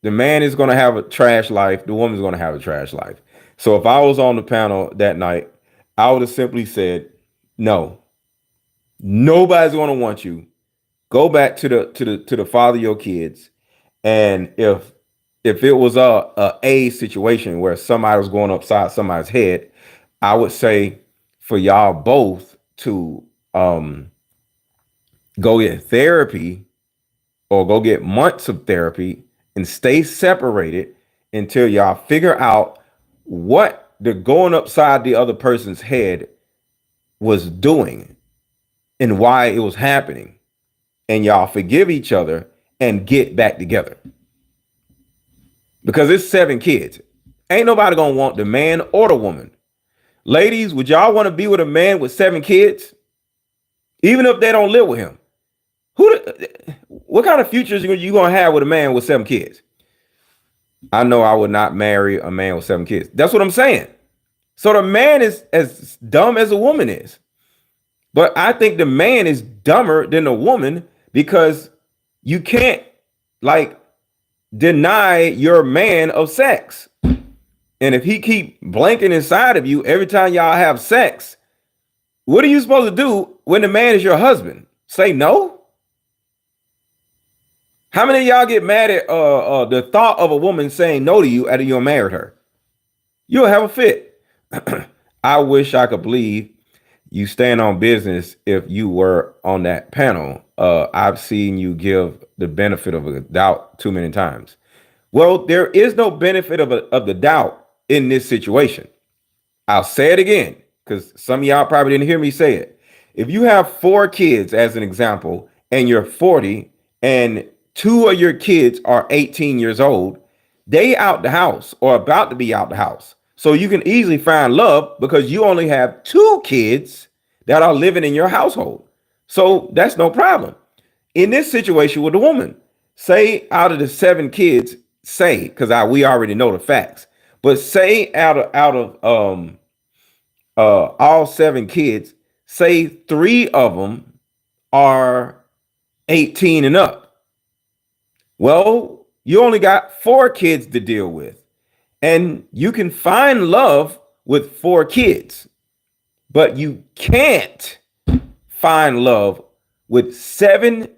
Speaker 1: the man is going to have a trash life. The woman's going to have a trash life. So if I was on the panel that night, I would have simply said, no, nobody's going to want you. Go back to the father of your kids. And if it was a situation where somebody was going upside somebody's head, I would say for y'all both to go get therapy or go get months of therapy and stay separated until y'all figure out what the going upside the other person's head was doing and why it was happening. And y'all forgive each other and get back together. Because it's 7 kids. Ain't nobody gonna want the man or the woman. Ladies, would y'all want to be with a man with 7 kids? Even if they don't live with him? What kind of future is you gonna have with a man with 7 kids? I know I would not marry a man with 7 kids. That's what I'm saying. So the man is as dumb as a woman is. But I think the man is dumber than the woman, because you can't like deny your man of sex. And if he keep blanking inside of you every time y'all have sex, what are you supposed to do when the man is your husband? Say no? How many of y'all get mad at the thought of a woman saying no to you after you married her? You'll have a fit. I wish I could believe you stand on business if you were on that panel. I've seen you give the benefit of a doubt too many times. Well, there is no benefit of the doubt in this situation. I'll say it again because some of y'all probably didn't hear me say it. If you have 4 kids, as an example, and you're 40 and 2 of your kids are 18 years old, they out the house or about to be out the house. So you can easily find love because you only have 2 kids that are living in your household. So that's no problem. In this situation with a woman, say out of the 7 kids, say, because we already know the facts, but say out of all 7 kids, say 3 of them are 18 and up. Well, you only got 4 kids to deal with, and you can find love with 4 kids, but you can't find love with 7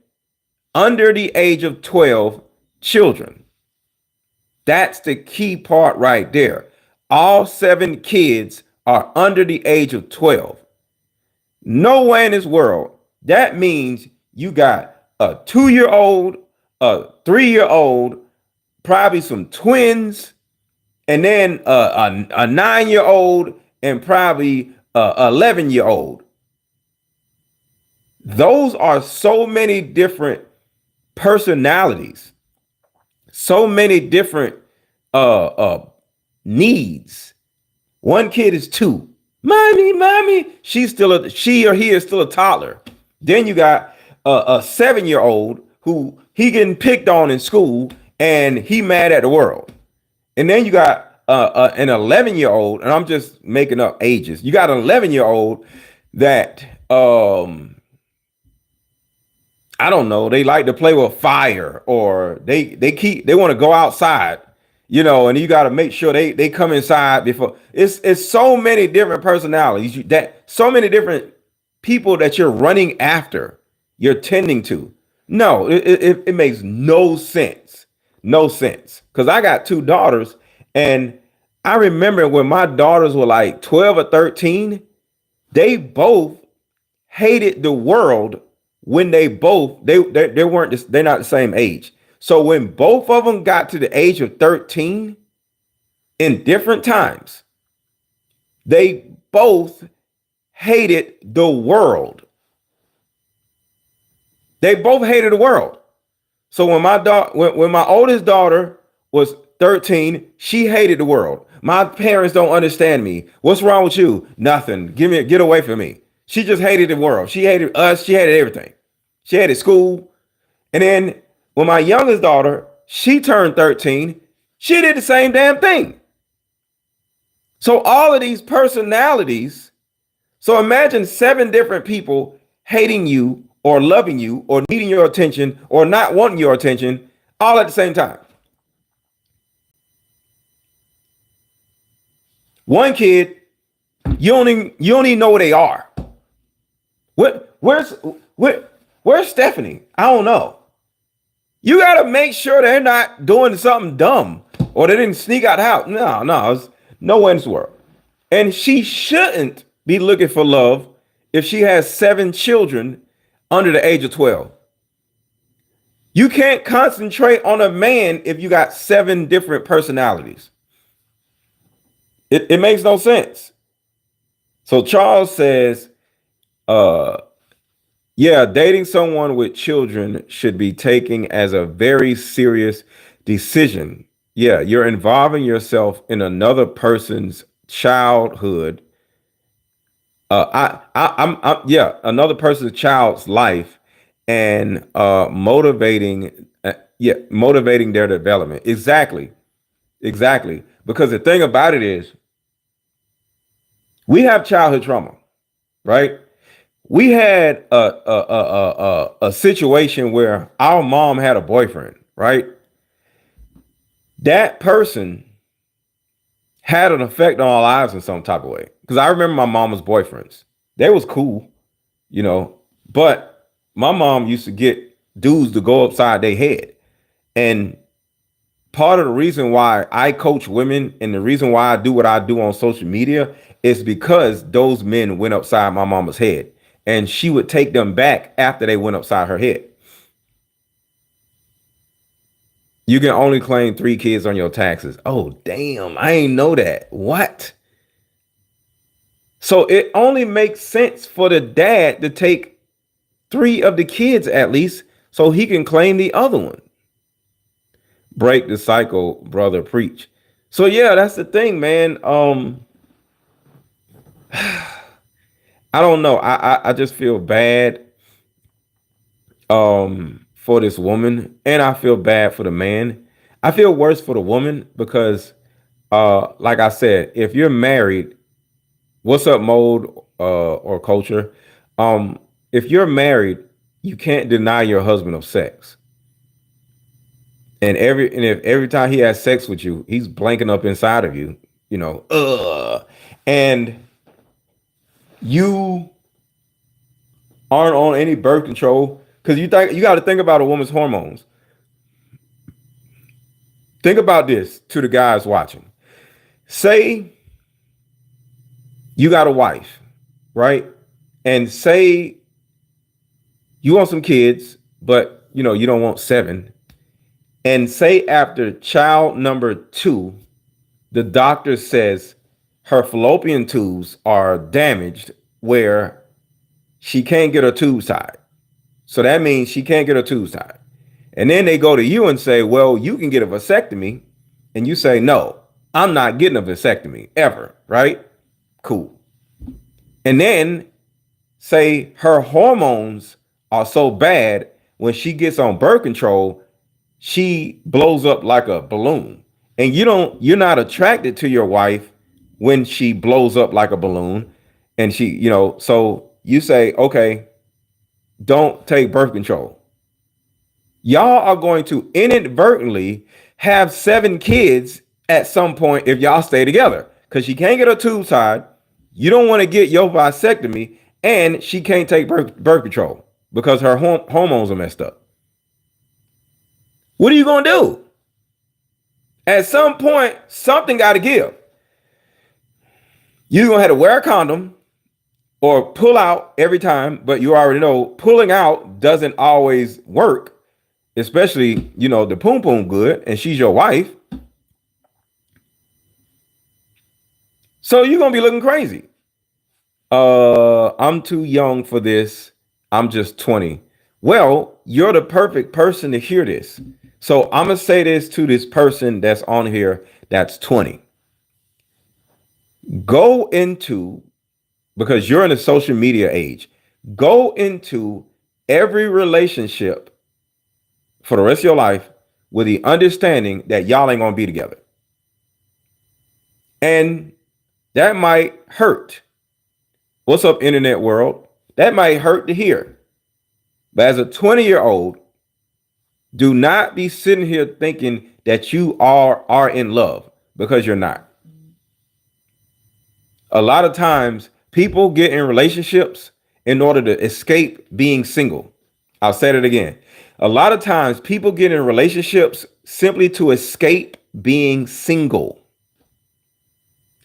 Speaker 1: under the age of 12 children. That's the key part right there. All 7 kids are under the age of 12. Nowhere in this world. That means you got a 2-year-old, a 3-year-old, probably some twins, and then a 9-year-old and probably a 11-year-old. Those are so many different personalities, so many different needs. One kid is 2. Mommy. She or he is still a toddler. Then you got a 7-year-old who he getting picked on in school and he mad at the world. And then you got an 11-year-old, and I'm just making up ages. You got an 11-year-old that I don't know, they like to play with fire, or they want to go outside, and you got to make sure they come inside before. It's so many different personalities, that so many different people that you're running after, you're tending to. No, it makes no sense. No sense. Because I got 2 daughters, and I remember when my daughters were like 12 or 13, they both hated the world. When they weren't, they're not the same age. So when both of them got to the age of 13 in different times, they both hated the world. They both hated the world. So when my oldest daughter was 13, she hated the world. My parents don't understand me. What's wrong with you? Nothing. Get away from me. She just hated the world. She hated us. She hated everything. She hated school. And then when my youngest daughter, she turned 13, she did the same damn thing. So all of these personalities. So imagine 7 different people hating you or loving you or needing your attention or not wanting your attention all at the same time. One kid, you don't even know where they are. Where's Stephanie? I don't know. You got to make sure they're not doing something dumb or they didn't sneak out the house. No, it's nowhere in this world. And she shouldn't be looking for love if she has 7 children under the age of 12. You can't concentrate on a man if you got 7 different personalities. It makes no sense. So Charles says, yeah, dating someone with children should be taken as a very serious decision. Yeah, you're involving yourself in another person's childhood. Another person's child's life, and motivating their development. Exactly. Because the thing about it is, we have childhood trauma, right? We had a situation where our mom had a boyfriend, right? That person had an effect on our lives in some type of way. Because I remember my mama's boyfriends. They was cool, you know, but my mom used to get dudes to go upside their head. And part of the reason why I coach women and the reason why I do what I do on social media is because those men went upside my mama's head. And she would take them back after they went upside her head. You can only claim 3 kids on your taxes. Oh, damn. I ain't know that. What? So it only makes sense for the dad to take 3 of the kids at least so he can claim the other one. Break the cycle, brother, preach. So yeah, that's the thing, man. I don't know. I just feel bad for this woman, and I feel bad for the man. I feel worse for the woman because like I said, if you're married, what's up, mode or culture? If you're married, you can't deny your husband of sex. And if every time he has sex with you, he's blanking up inside of you, you know, and you aren't on any birth control because you got to think about a woman's hormones. Think about this to the guys watching. Say you got a wife, right? And say you want some kids, but you know, you don't want 7. And say after child number 2, the doctor says her fallopian tubes are damaged where she can't get her tubes tied. So that means she can't get her tubes tied. And then they go to you and say, well, you can get a vasectomy. And you say, no, I'm not getting a vasectomy ever, right? Cool. And then say her hormones are so bad when she gets on birth control, she blows up like a balloon. And you're not attracted to your wife when she blows up like a balloon. And she, you know, so you say, okay, don't take birth control. Y'all are going to inadvertently have 7 kids at some point if y'all stay together because she can't get her tubes tied. You don't want to get your vasectomy, and she can't take birth control because her hormones are messed up. What are you going to do? At some point, something got to give. You're going to have to wear a condom or pull out every time, but you already know pulling out doesn't always work, especially, you know, the poom poom good and she's your wife. So you're going to be looking crazy. I'm too young for this. I'm just 20. Well, you're the perfect person to hear this. So I'm going to say this to this person that's on here that's 20. Go into, because you're in a social media age, go into every relationship for the rest of your life with the understanding that y'all ain't going to be together. And that might hurt. What's up, internet world? That might hurt to hear. But as a 20-year-old, do not be sitting here thinking that you are in love, because you're not. A lot of times people get in relationships in order to escape being single. I'll say it again. A lot of times people get in relationships simply to escape being single.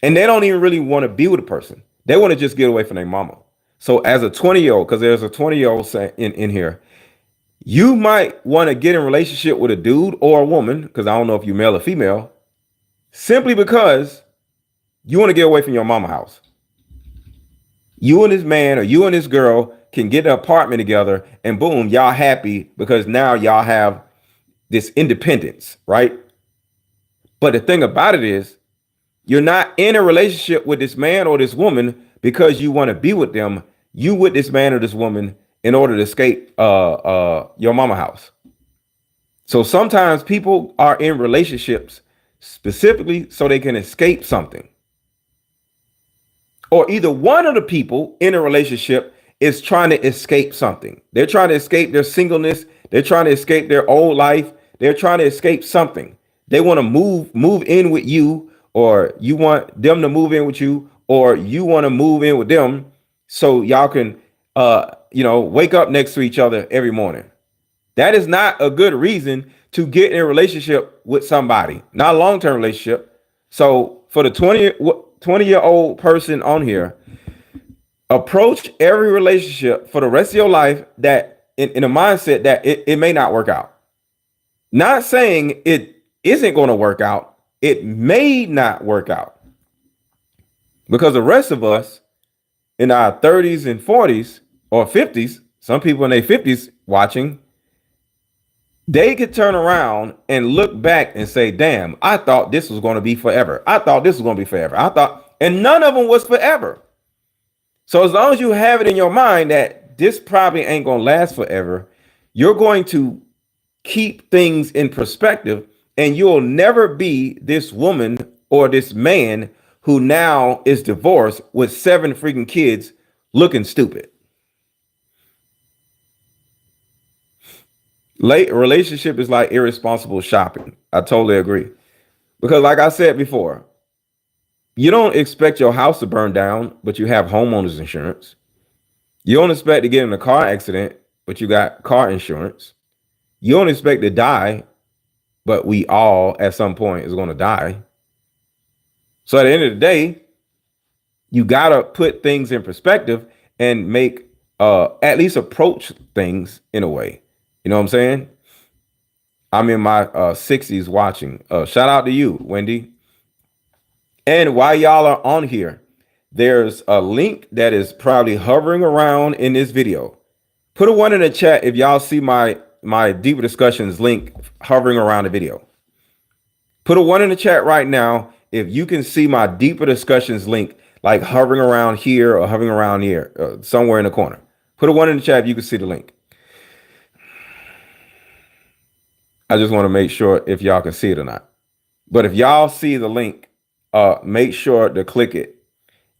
Speaker 1: And they don't even really want to be with a person. They want to just get away from their mama. So as a 20-year-old, because there's a 20-year-old in here, you might want to get in a relationship with a dude or a woman, because I don't know if you're male or female, simply because you want to get away from your mama house. You and this man or you and this girl can get an apartment together and boom, y'all happy because now y'all have this independence, right? But the thing about it is, you're not in a relationship with this man or this woman because you want to be with them. You with this man or this woman in order to escape your mama house. So sometimes people are in relationships specifically so they can escape something. Or either one of the people in a relationship is trying to escape something. They're trying to escape their singleness. They're trying to escape their old life. They're trying to escape something. They want to move in with you or you want them to move in with you, or you want to move in with them so y'all can wake up next to each other every morning. That is not a good reason to get in a relationship with somebody, not a long-term relationship. So for the 20-year-old person on here, approach every relationship for the rest of your life that in a mindset that it may not work out. Not saying it isn't going to work out. It may not work out. Because the rest of us in our 30s and 40s or 50s, some people in their 50s watching, they could turn around and look back and say, damn, I thought this was going to be forever. I thought this was going to be forever. And none of them was forever. So as long as you have it in your mind that this probably ain't going to last forever, you're going to keep things in perspective, and you'll never be this woman or this man who now is divorced with 7 freaking kids looking stupid. Late relationship is like irresponsible shopping. I totally agree. Because like I said before, you don't expect your house to burn down, but you have homeowners insurance. You don't expect to get in a car accident, but you got car insurance. You don't expect to die, but we all at some point is going to die. So at the end of the day, you got to put things in perspective and make at least approach things in a way. You know what I'm saying? I'm in my 60s watching. Shout out to you, Wendy. And while y'all are on here, there's a link that is probably hovering around in this video. Put a 1 in the chat if y'all see my Deeper Discussions link hovering around the video. Put a 1 in the chat right now if you can see my Deeper Discussions link like hovering around here or hovering around here, somewhere in the corner. Put a 1 in the chat if you can see the link. I just want to make sure if y'all can see it or not. But if y'all see the link, make sure to click it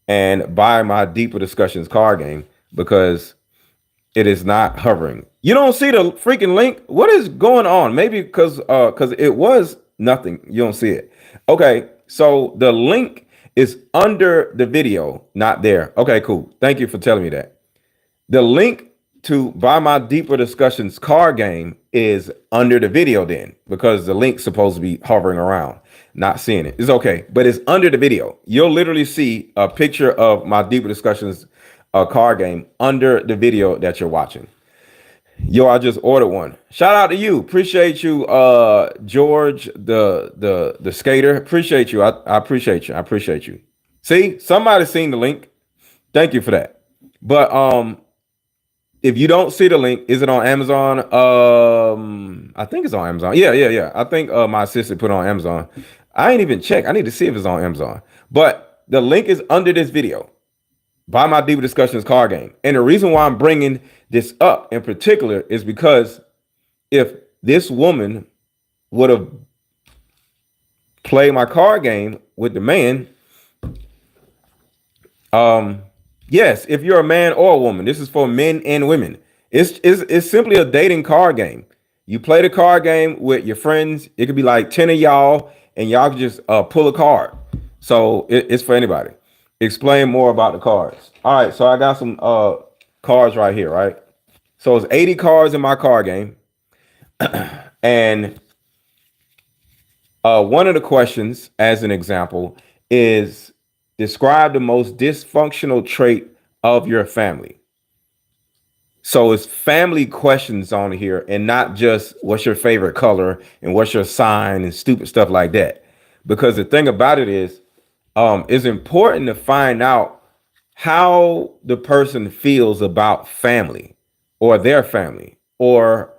Speaker 1: and buy my Deeper Discussions card game, because it is not hovering. You don't see the freaking link? What is going on? Maybe because it was nothing. You don't see it. Okay, so the link is under the video, not there. Okay, cool. Thank you for telling me that. The link to buy my Deeper Discussions card game is under the video then, because the link's supposed to be hovering around, not seeing it. It's okay, but it's under the video. You'll literally see a picture of my Deeper Discussions card game under the video that you're watching. Yo, I just ordered one. Shout out to you. Appreciate you, George, the skater. Appreciate you. I appreciate you. I appreciate you. See, somebody seen the link. Thank you for that. But if you don't see the link, is it on Amazon? I think it's on Amazon. Yeah. I think my assistant put it on Amazon. I ain't even checked. I need to see if it's on Amazon. But the link is under this video. Buy my Deeper Discussions card game. And the reason why I'm bringing this up in particular is because if this woman would have played my card game with the man, yes, if you're a man or a woman, this is for men and women. It's simply a dating card game. You play the card game with your friends. It could be like 10 of y'all, and y'all can just pull a card. So it's for anybody. Explain more about the cards. All right, so I got some cards right here, right? So it's 80 cards in my card game. And one of the questions, as an example, is describe the most dysfunctional trait of your family. So it's family questions on here, and not just what's your favorite color and what's your sign and stupid stuff like that. Because the thing about it is, it's important to find out how the person feels about family or their family, or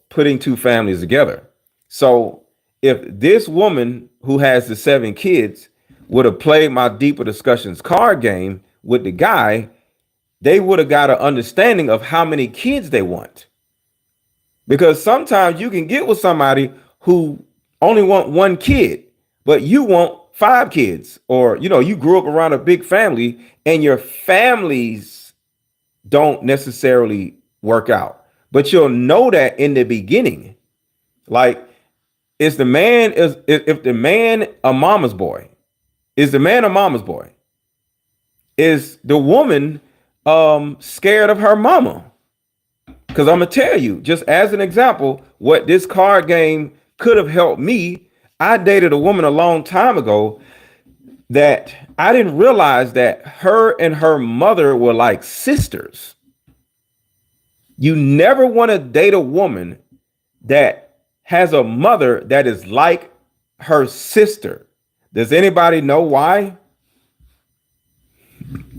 Speaker 1: putting two families together. So if this woman who has the 7 kids would have played my Deeper Discussions card game with the guy, they would have got an understanding of how many kids they want. Because sometimes you can get with somebody who only want 1 kid, but you want 5 kids, or you grew up around a big family and your families don't necessarily work out, but you'll know that in the beginning. Like, is the man is if the man a mama's boy, is the man a mama's boy? Is the woman scared of her mama? Because I'm gonna tell you, just as an example, what this card game could have helped me. I dated a woman a long time ago that I didn't realize that her and her mother were like sisters. You never want to date a woman that has a mother that is like her sister. Does anybody know why?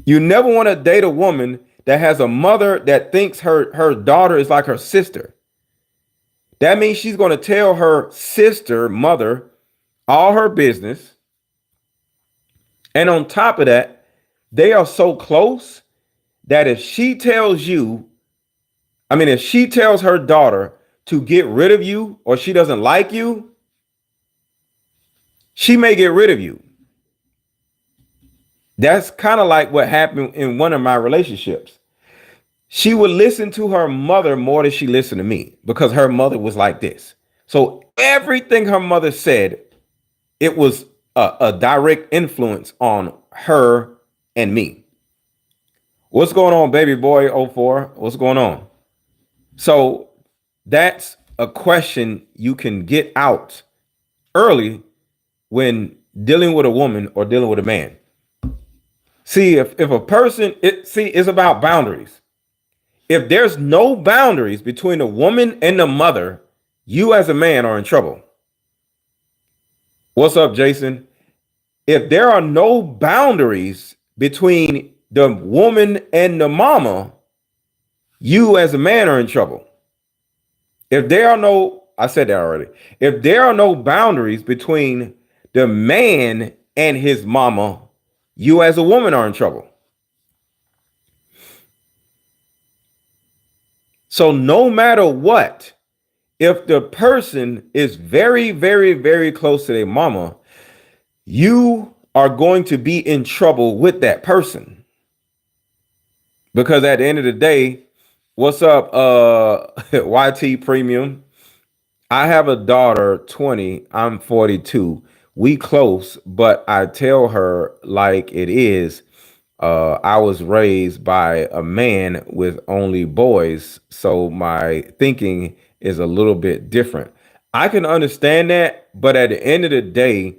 Speaker 1: You never want to date a woman that has a mother that thinks her daughter is like her sister. That means she's going to tell her sister, mother, all her business. And on top of that, they are so close that if she tells her daughter to get rid of you or she doesn't like you, she may get rid of you. That's kind of like what happened in one of my relationships. She would listen to her mother more than she listened to me because her mother was like this. So everything her mother said, it was a direct influence on her and me. What's going on, baby boy 04? What's going on? So that's a question you can get out early when dealing with a woman or dealing with a man. See, if a person, it's about boundaries. If there's no boundaries between the woman and the mother, you as a man are in trouble. What's up, Jason? If there are no boundaries between the woman and the mama, you as a man are in trouble. If there are no, I said that already. If there are no boundaries between the man and his mama, you as a woman are in trouble. So no matter what, if the person is very, very, very close to their mama, you are going to be in trouble with that person. Because at the end of the day, what's up, YT Premium? I have a daughter, 20, I'm 42. We close, but I tell her like it is. I was raised by a man with only boys, so my thinking is a little bit different. I can understand that, but at the end of the day,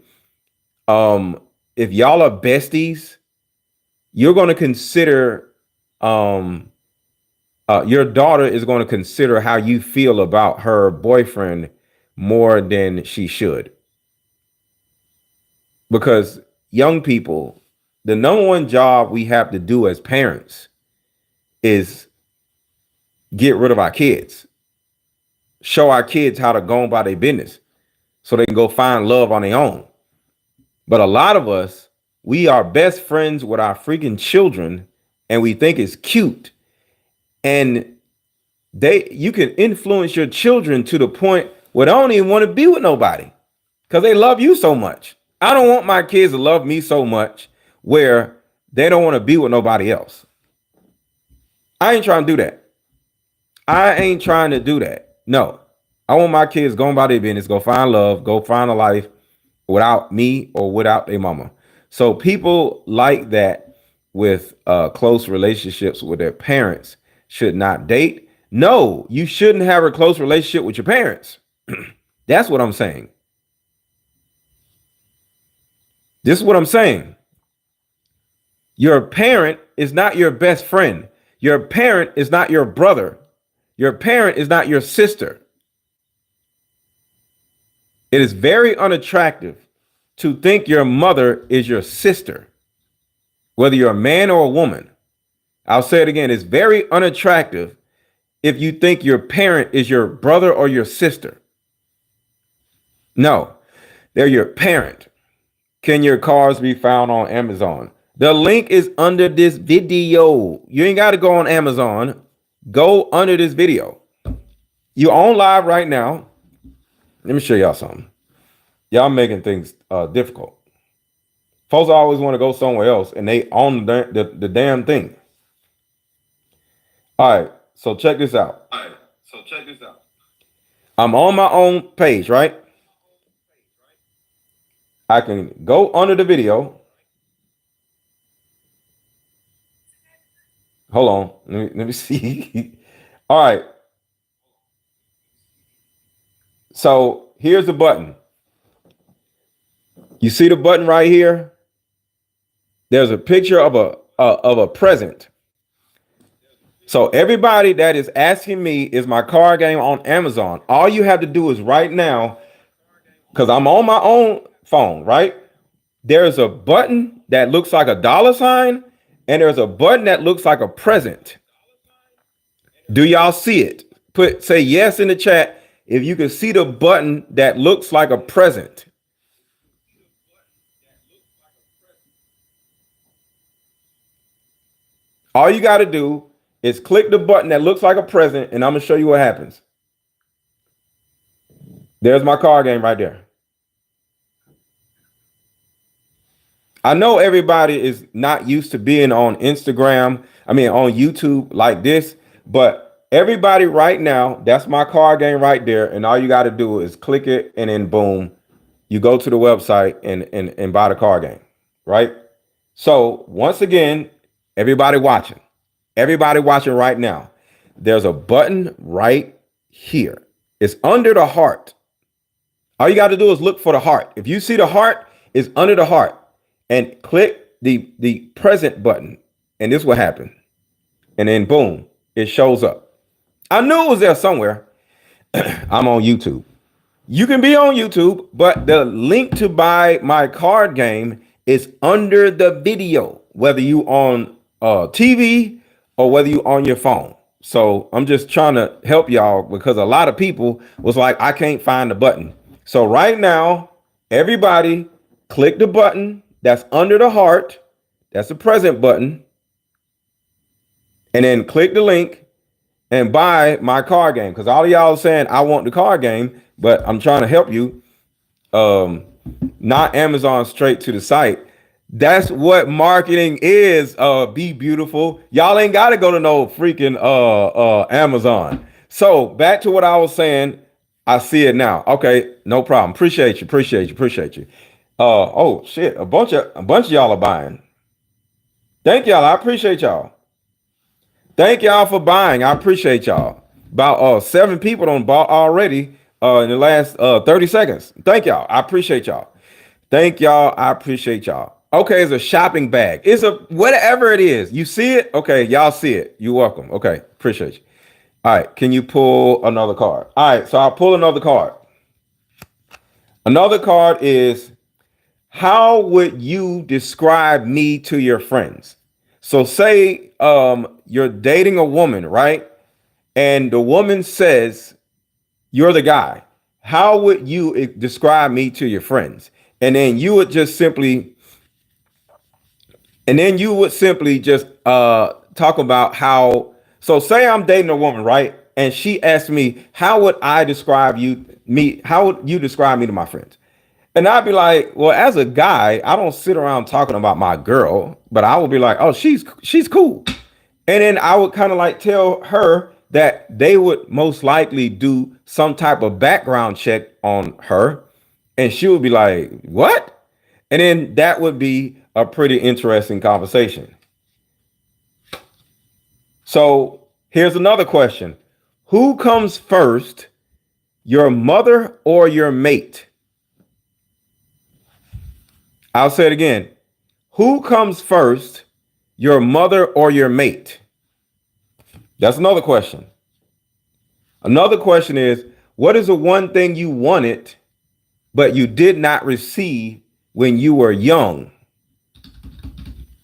Speaker 1: if y'all are besties, you're going to consider, your daughter is going to consider how you feel about her boyfriend more than she should. Because young people, the number one job we have to do as parents is get rid of our kids. Show our kids how to go about their business so they can go find love on their own. But a lot of us, we are best friends with our freaking children and we think it's cute. And you can influence your children to the point where they don't even want to be with nobody because they love you so much. I don't want my kids to love me so much where they don't want to be with nobody else. I ain't trying to do that. I ain't trying to do that. No, I want my kids going by their business, go find love, go find a life without me or without their mama. So people like that with close relationships with their parents should not date. No, you shouldn't have a close relationship with your parents. That's what I'm saying. This is what I'm saying. Your parent is not your best friend. Your parent is not your brother. Your parent is not your sister. It is very unattractive to think your mother is your sister, whether you're a man or a woman. I'll say it again. It's very unattractive if you think your parent is your brother or your sister. No, they're your parent. Can your cars be found on Amazon? The link is under this video. You ain't got to go on Amazon. Go under this video. You're on live right now. Let me show y'all something. Y'all making things difficult. Folks always want to go somewhere else and they own the damn thing. All right, so check this out. I'm on my own page, right? I can go under the video. Hold on. Let me see. All right. So here's the button. You see the button right here? There's a picture of a present. So everybody that is asking me, is my card game on Amazon? All you have to do is right now, because I'm on my own phone, right? There's a button that looks like a $sign, and there's a button that looks like a present. Do y'all see it? Say yes in the chat if you can see the button that looks like a present. All you got to do is click the button that looks like a present, and I'm going to show you what happens. There's my card game right there. I know everybody is not used to being on Instagram, on YouTube like this, but everybody right now, that's my card game right there. And all you got to do is click it, and then boom, you go to the website and buy the card game, right? So once again, everybody watching right now, there's a button right here. It's under the heart. All you got to do is look for the heart. If you see the heart, it's under the heart. And click the present button, and this will happen. And then boom, it shows up. I knew it was there somewhere. I'm on YouTube. You can be on YouTube, but the link to buy my card game is under the video, whether you on TV or whether you on your phone. So I'm just trying to help y'all, because a lot of people was like, I can't find the button. So right now, everybody click the button that's under the heart. That's the present button. And then click the link and buy my card game. Because all of y'all are saying, I want the card game, but I'm trying to help you. Not Amazon straight to the site. That's what marketing is. Be beautiful. Y'all ain't got to go to no freaking Amazon. So back to what I was saying. I see it now. Okay, no problem. Appreciate you. Oh shit, a bunch of y'all are buying. Thank y'all. I appreciate y'all. Thank y'all for buying. I appreciate y'all. About 7 people done bought already in the last 30 seconds. Thank y'all. I appreciate y'all. Thank y'all. I appreciate y'all. Okay, it's a shopping bag. It's a whatever it is. You see it? Okay, y'all see it. You're welcome. Okay, appreciate you. All right, can you pull another card? All right, so I'll pull another card. Another card is, how would you describe me to your friends? So say you're dating a woman, right? And the woman says, you're the guy. How would you describe me to your friends? And then you would just simply, talk about how, so say I'm dating a woman, right? And she asked me, how would you describe me to my friends? And I'd be like, well, as a guy, I don't sit around talking about my girl, but I would be like, oh, she's cool. And then I would kind of like tell her that they would most likely do some type of background check on her. And she would be like, what? And then that would be a pretty interesting conversation. So here's another question. Who comes first, your mother or your mate? I'll say it again. Who comes first, your mother or your mate? That's another question. Another question is, what is the one thing you wanted, but you did not receive when you were young?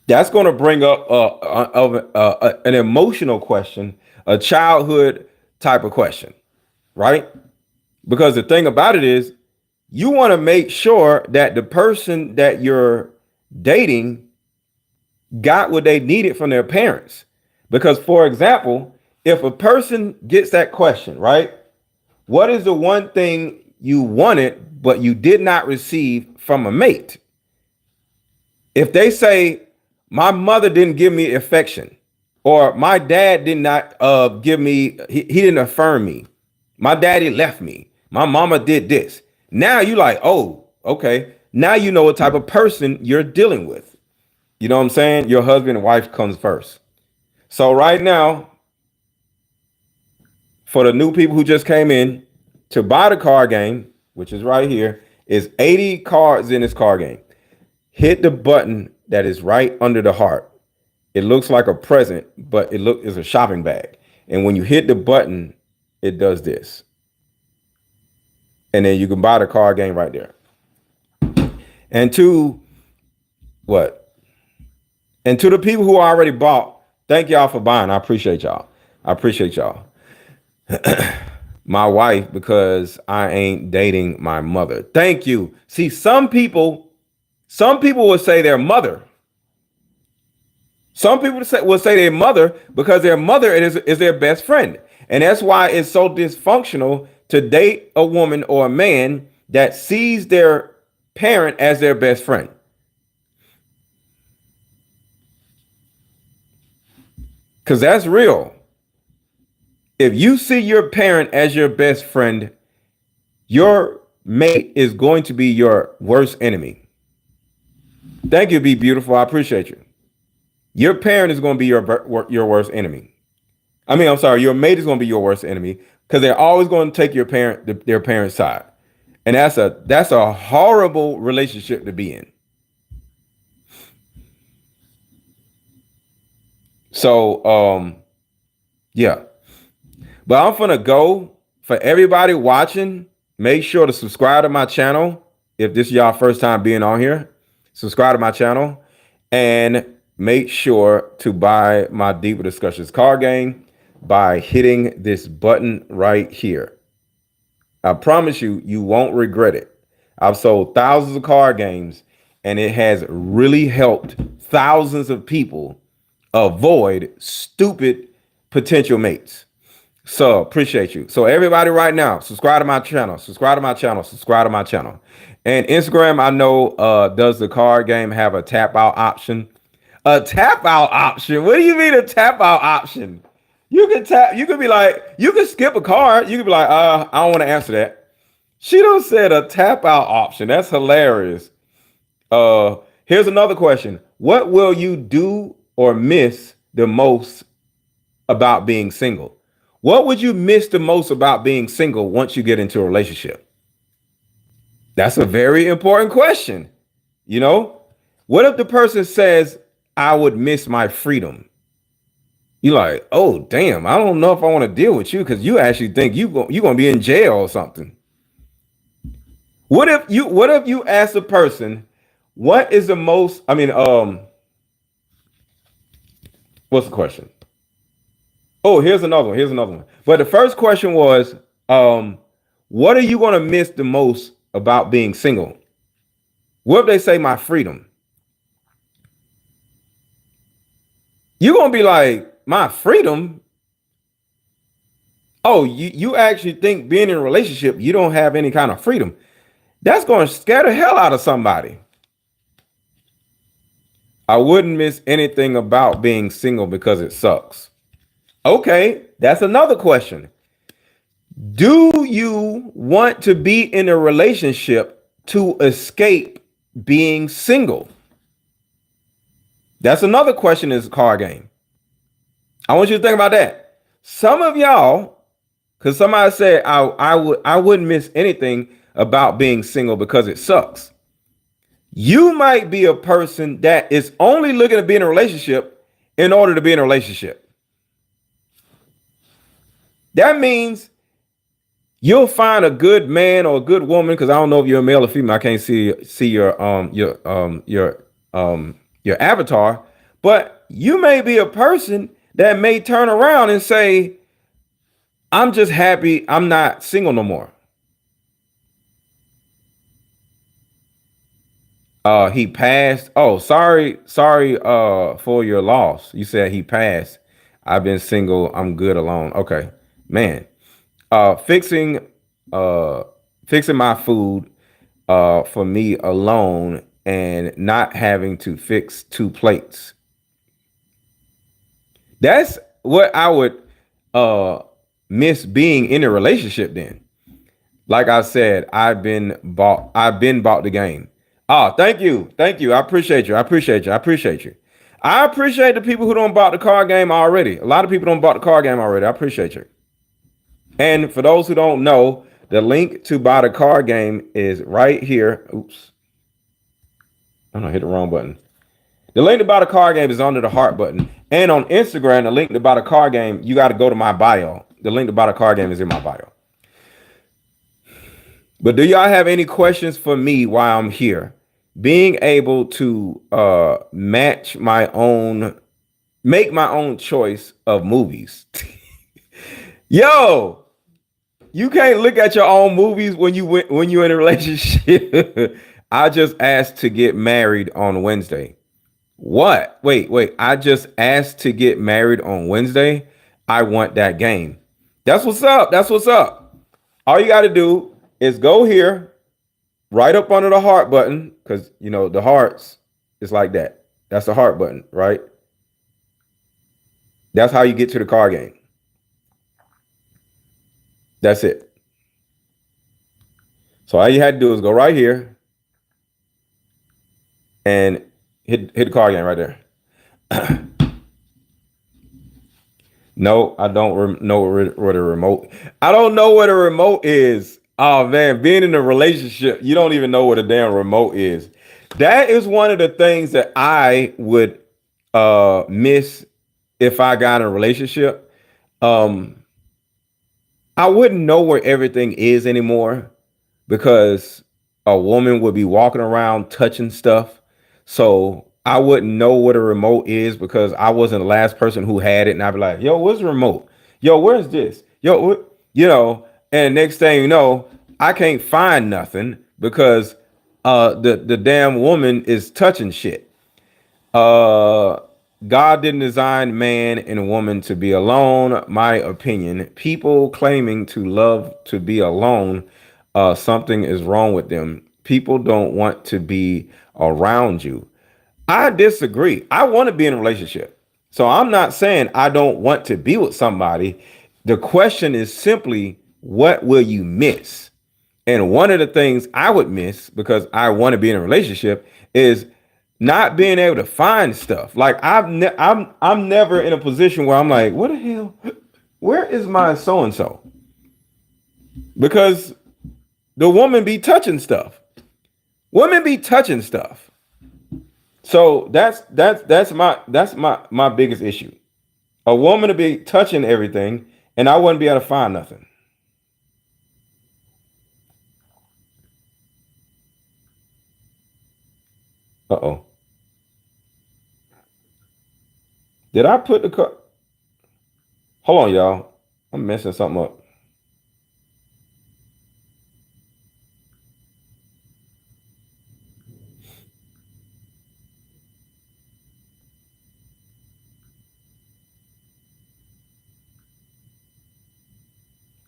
Speaker 1: That's going to bring up an emotional question, a childhood type of question, right? Because the thing about it is, you want to make sure that the person that you're dating got what they needed from their parents. Because, for example, if a person gets that question, right? What is the one thing you wanted, but you did not receive from a mate? If they say, my mother didn't give me affection, or my dad did not give me, he didn't affirm me. My daddy left me. My mama did this. Now you like, oh, okay. now you know what type of person you're dealing with. You know what I'm saying? Your husband and wife comes first. So right now, for the new people who just came in, to buy the card game, which is right here, is 80 cards in this card game. Hit the button that is right under the heart. It looks like a present, but it's a shopping bag. And when you hit the button, it does this. And then you can buy the card game right there. And to what? And to the people who already bought, thank y'all for buying. I appreciate y'all. I appreciate y'all. My wife, because I ain't dating my mother. Thank you. See, some people will say their mother. Some people will say their mother because their mother is their best friend. And that's why it's so dysfunctional to date a woman or a man that sees their parent as their best friend. Because that's real. If you see your parent as your best friend, your mate is going to be your worst enemy. Thank you, Be Beautiful. I appreciate you. Your parent is going to be your worst enemy. I mean, I'm sorry, your mate is going to be your worst enemy because they're always going to take their parent's side. And that's a horrible relationship to be in. So, yeah. But I'm going to go. For everybody watching, make sure to subscribe to my channel. If this is y'all first time being on here, subscribe to my channel. And make sure to buy my Deeper Discussions card game by hitting this button right here. I promise you, you won't regret it. I've sold thousands of card games, and it has really helped thousands of people avoid stupid potential mates. So appreciate you. So everybody right now, subscribe to my channel, subscribe to my channel, subscribe to my channel. And Instagram, I know, does the card game have a tap out option? A tap out option? What do you mean a tap out option? You can tap, you could be like, you can skip a card. You could be like, I don't want to answer that. She done said a tap out option. That's hilarious. Here's another question. What will you do or miss the most about being single? What would you miss the most about being single once you get into a relationship? That's a very important question. You know, what if the person says, I would miss my freedom? You're like, oh, damn, I don't know if I want to deal with you because you actually think you're going to be in jail or something. What if you ask a person, what is the most, what's the question? Oh, here's another one. But the first question was, what are you going to miss the most about being single? What if they say my freedom? You're going to be like, my freedom? Oh, you actually think being in a relationship, you don't have any kind of freedom. That's going to scare the hell out of somebody. I wouldn't miss anything about being single because it sucks. Okay, that's another question. Do you want to be in a relationship to escape being single? That's another question in this card game. I want you to think about that. Some of y'all, because somebody said I wouldn't miss anything about being single because it sucks. You might be a person that is only looking to be in a relationship in order to be in a relationship. That means you'll find a good man or a good woman, because I don't know if you're a male or female. I can't see your avatar, but you may be a person that may turn around and say, I'm just happy I'm not single no more. He passed. Oh, sorry for your loss. You said he passed. I've been single. I'm good alone. Okay. Man, fixing my food for me alone and not having to fix 2 plates. That's what I would miss being in a relationship then. Like I said, I've been bought the game. Oh, thank you. Thank you. I appreciate you. I appreciate you. I appreciate you. I appreciate the people who don't bought the card game already. A lot of people don't bought the card game already. I appreciate you. And for those who don't know, the link to buy the card game is right here. Oops. I don't hit the wrong button. The link to buy the card game is under the heart button. And on Instagram, the link to buy the card game, you got to go to my bio. The link to buy the card game is in my bio. But do y'all have any questions for me while I'm here? Being able to make my own choice of movies. Yo, you can't look at your own movies when you're in a relationship. I just asked to get married on Wednesday. What? Wait. I just asked to get married on Wednesday. I want that game. That's what's up. That's what's up. All you got to do is go here, right up under the heart button, because you know the hearts is like that. That's the heart button, right? That's how you get to the card game. That's it. So all you had to do is go right here and hit the card game right there. No, I don't know where the remote. I don't know where the remote is. Oh man, being in a relationship, you don't even know what a damn remote is. That is one of the things that I would miss if I got in a relationship. I wouldn't know where everything is anymore because a woman would be walking around touching stuff. So I wouldn't know what a remote is because I wasn't the last person who had it. And I'd be like, yo, where's the remote? Yo, where's this? Yo, what? You know, and next thing you know, I can't find nothing because the damn woman is touching shit. God didn't design man and woman to be alone. My opinion. People claiming to love to be alone, something is wrong with them. People don't want to be around you. I disagree. I want to be in a relationship. So I'm not saying I don't want to be with somebody. The question is simply, what will you miss? And one of the things I would miss because I want to be in a relationship is not being able to find stuff. Like I'm never in a position where I'm like, what the hell? Where is my so and so? Because the woman be touching stuff. Women be touching stuff. So that's my biggest issue. A woman to be touching everything, and I wouldn't be able to find nothing. Uh-oh. Did I put the cut? Hold on, y'all. I'm messing something up.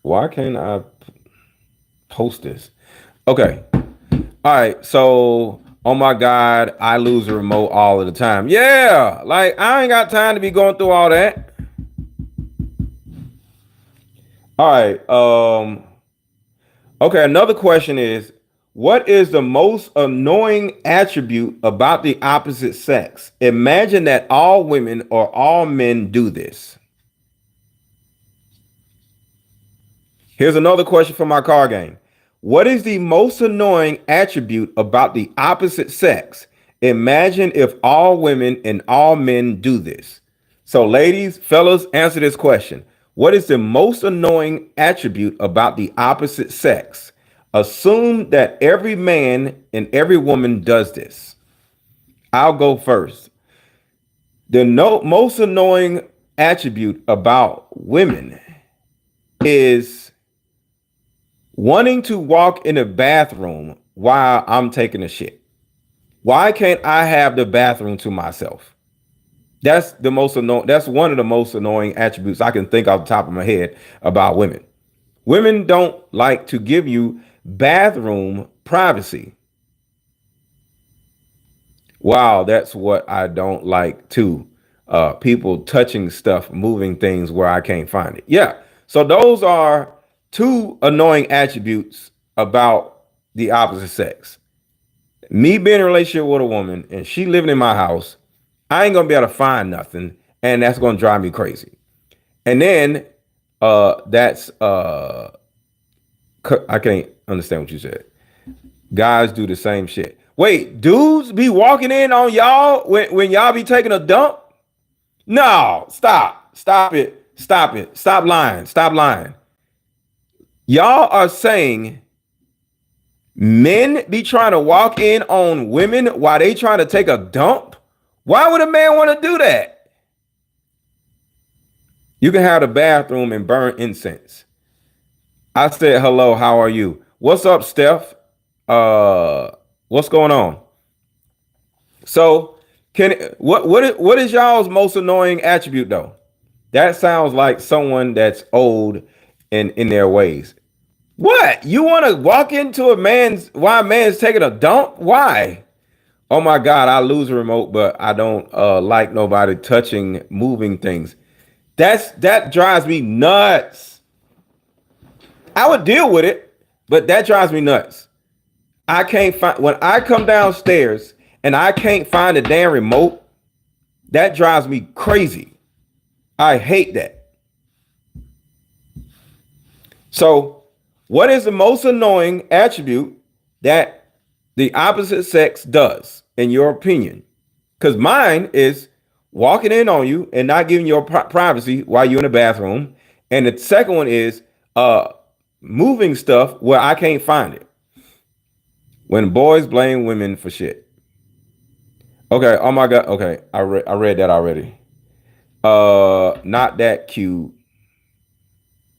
Speaker 1: Why can't I post this? Okay. All right. So, oh my God, I lose a remote all of the time. Yeah. Like, I ain't got time to be going through all that. All right. Okay. Another question is, what is the most annoying attribute about the opposite sex? Imagine that all women or all men do this. Here's another question for my card game. What is the most annoying attribute about the opposite sex? Imagine if all women and all men do this. So ladies, fellas, answer this question. What is the most annoying attribute about the opposite sex? Assume that every man and every woman does this. I'll go first. The most annoying attribute about women is wanting to walk in the bathroom while I'm taking a shit. Why can't I have the bathroom to myself? That's the most annoying. That's one of the most annoying attributes I can think off the top of my head about women. Women don't like to give you bathroom privacy. Wow, that's what I don't like too. People touching stuff, moving things where I can't find it. Yeah. So those are two annoying attributes about the opposite sex. me being in a relationship with a woman and she living in my house, I ain't gonna be able to find nothing, and that's gonna drive me crazy. And then that's I can't understand what you said. Guys do the same shit. Wait, dudes be walking in on y'all when y'all be taking a dump? No, stop. Stop it. Stop it. Stop lying. Stop lying. Y'all are saying men be trying to walk in on women while they trying to take a dump? Why would a man want to do that? You can have the bathroom and burn incense. I said, hello, how are you? What's up, Steph? What's going on? So what is y'all's most annoying attribute though? That sounds like someone that's old in their ways. What? You want to walk into a man's taking a dump? Why? Oh my God, I lose a remote, but I don't like nobody touching moving things. That drives me nuts. I would deal with it, but that drives me nuts. I can't find, when I come downstairs and I can't find a damn remote, that drives me crazy. I hate that. So, what is the most annoying attribute that the opposite sex does, in your opinion? Because mine is walking in on you and not giving your privacy while you're in the bathroom. And the second one is moving stuff where I can't find it. When boys blame women for shit. Okay, oh my God. Okay, I read that already. Not that cute.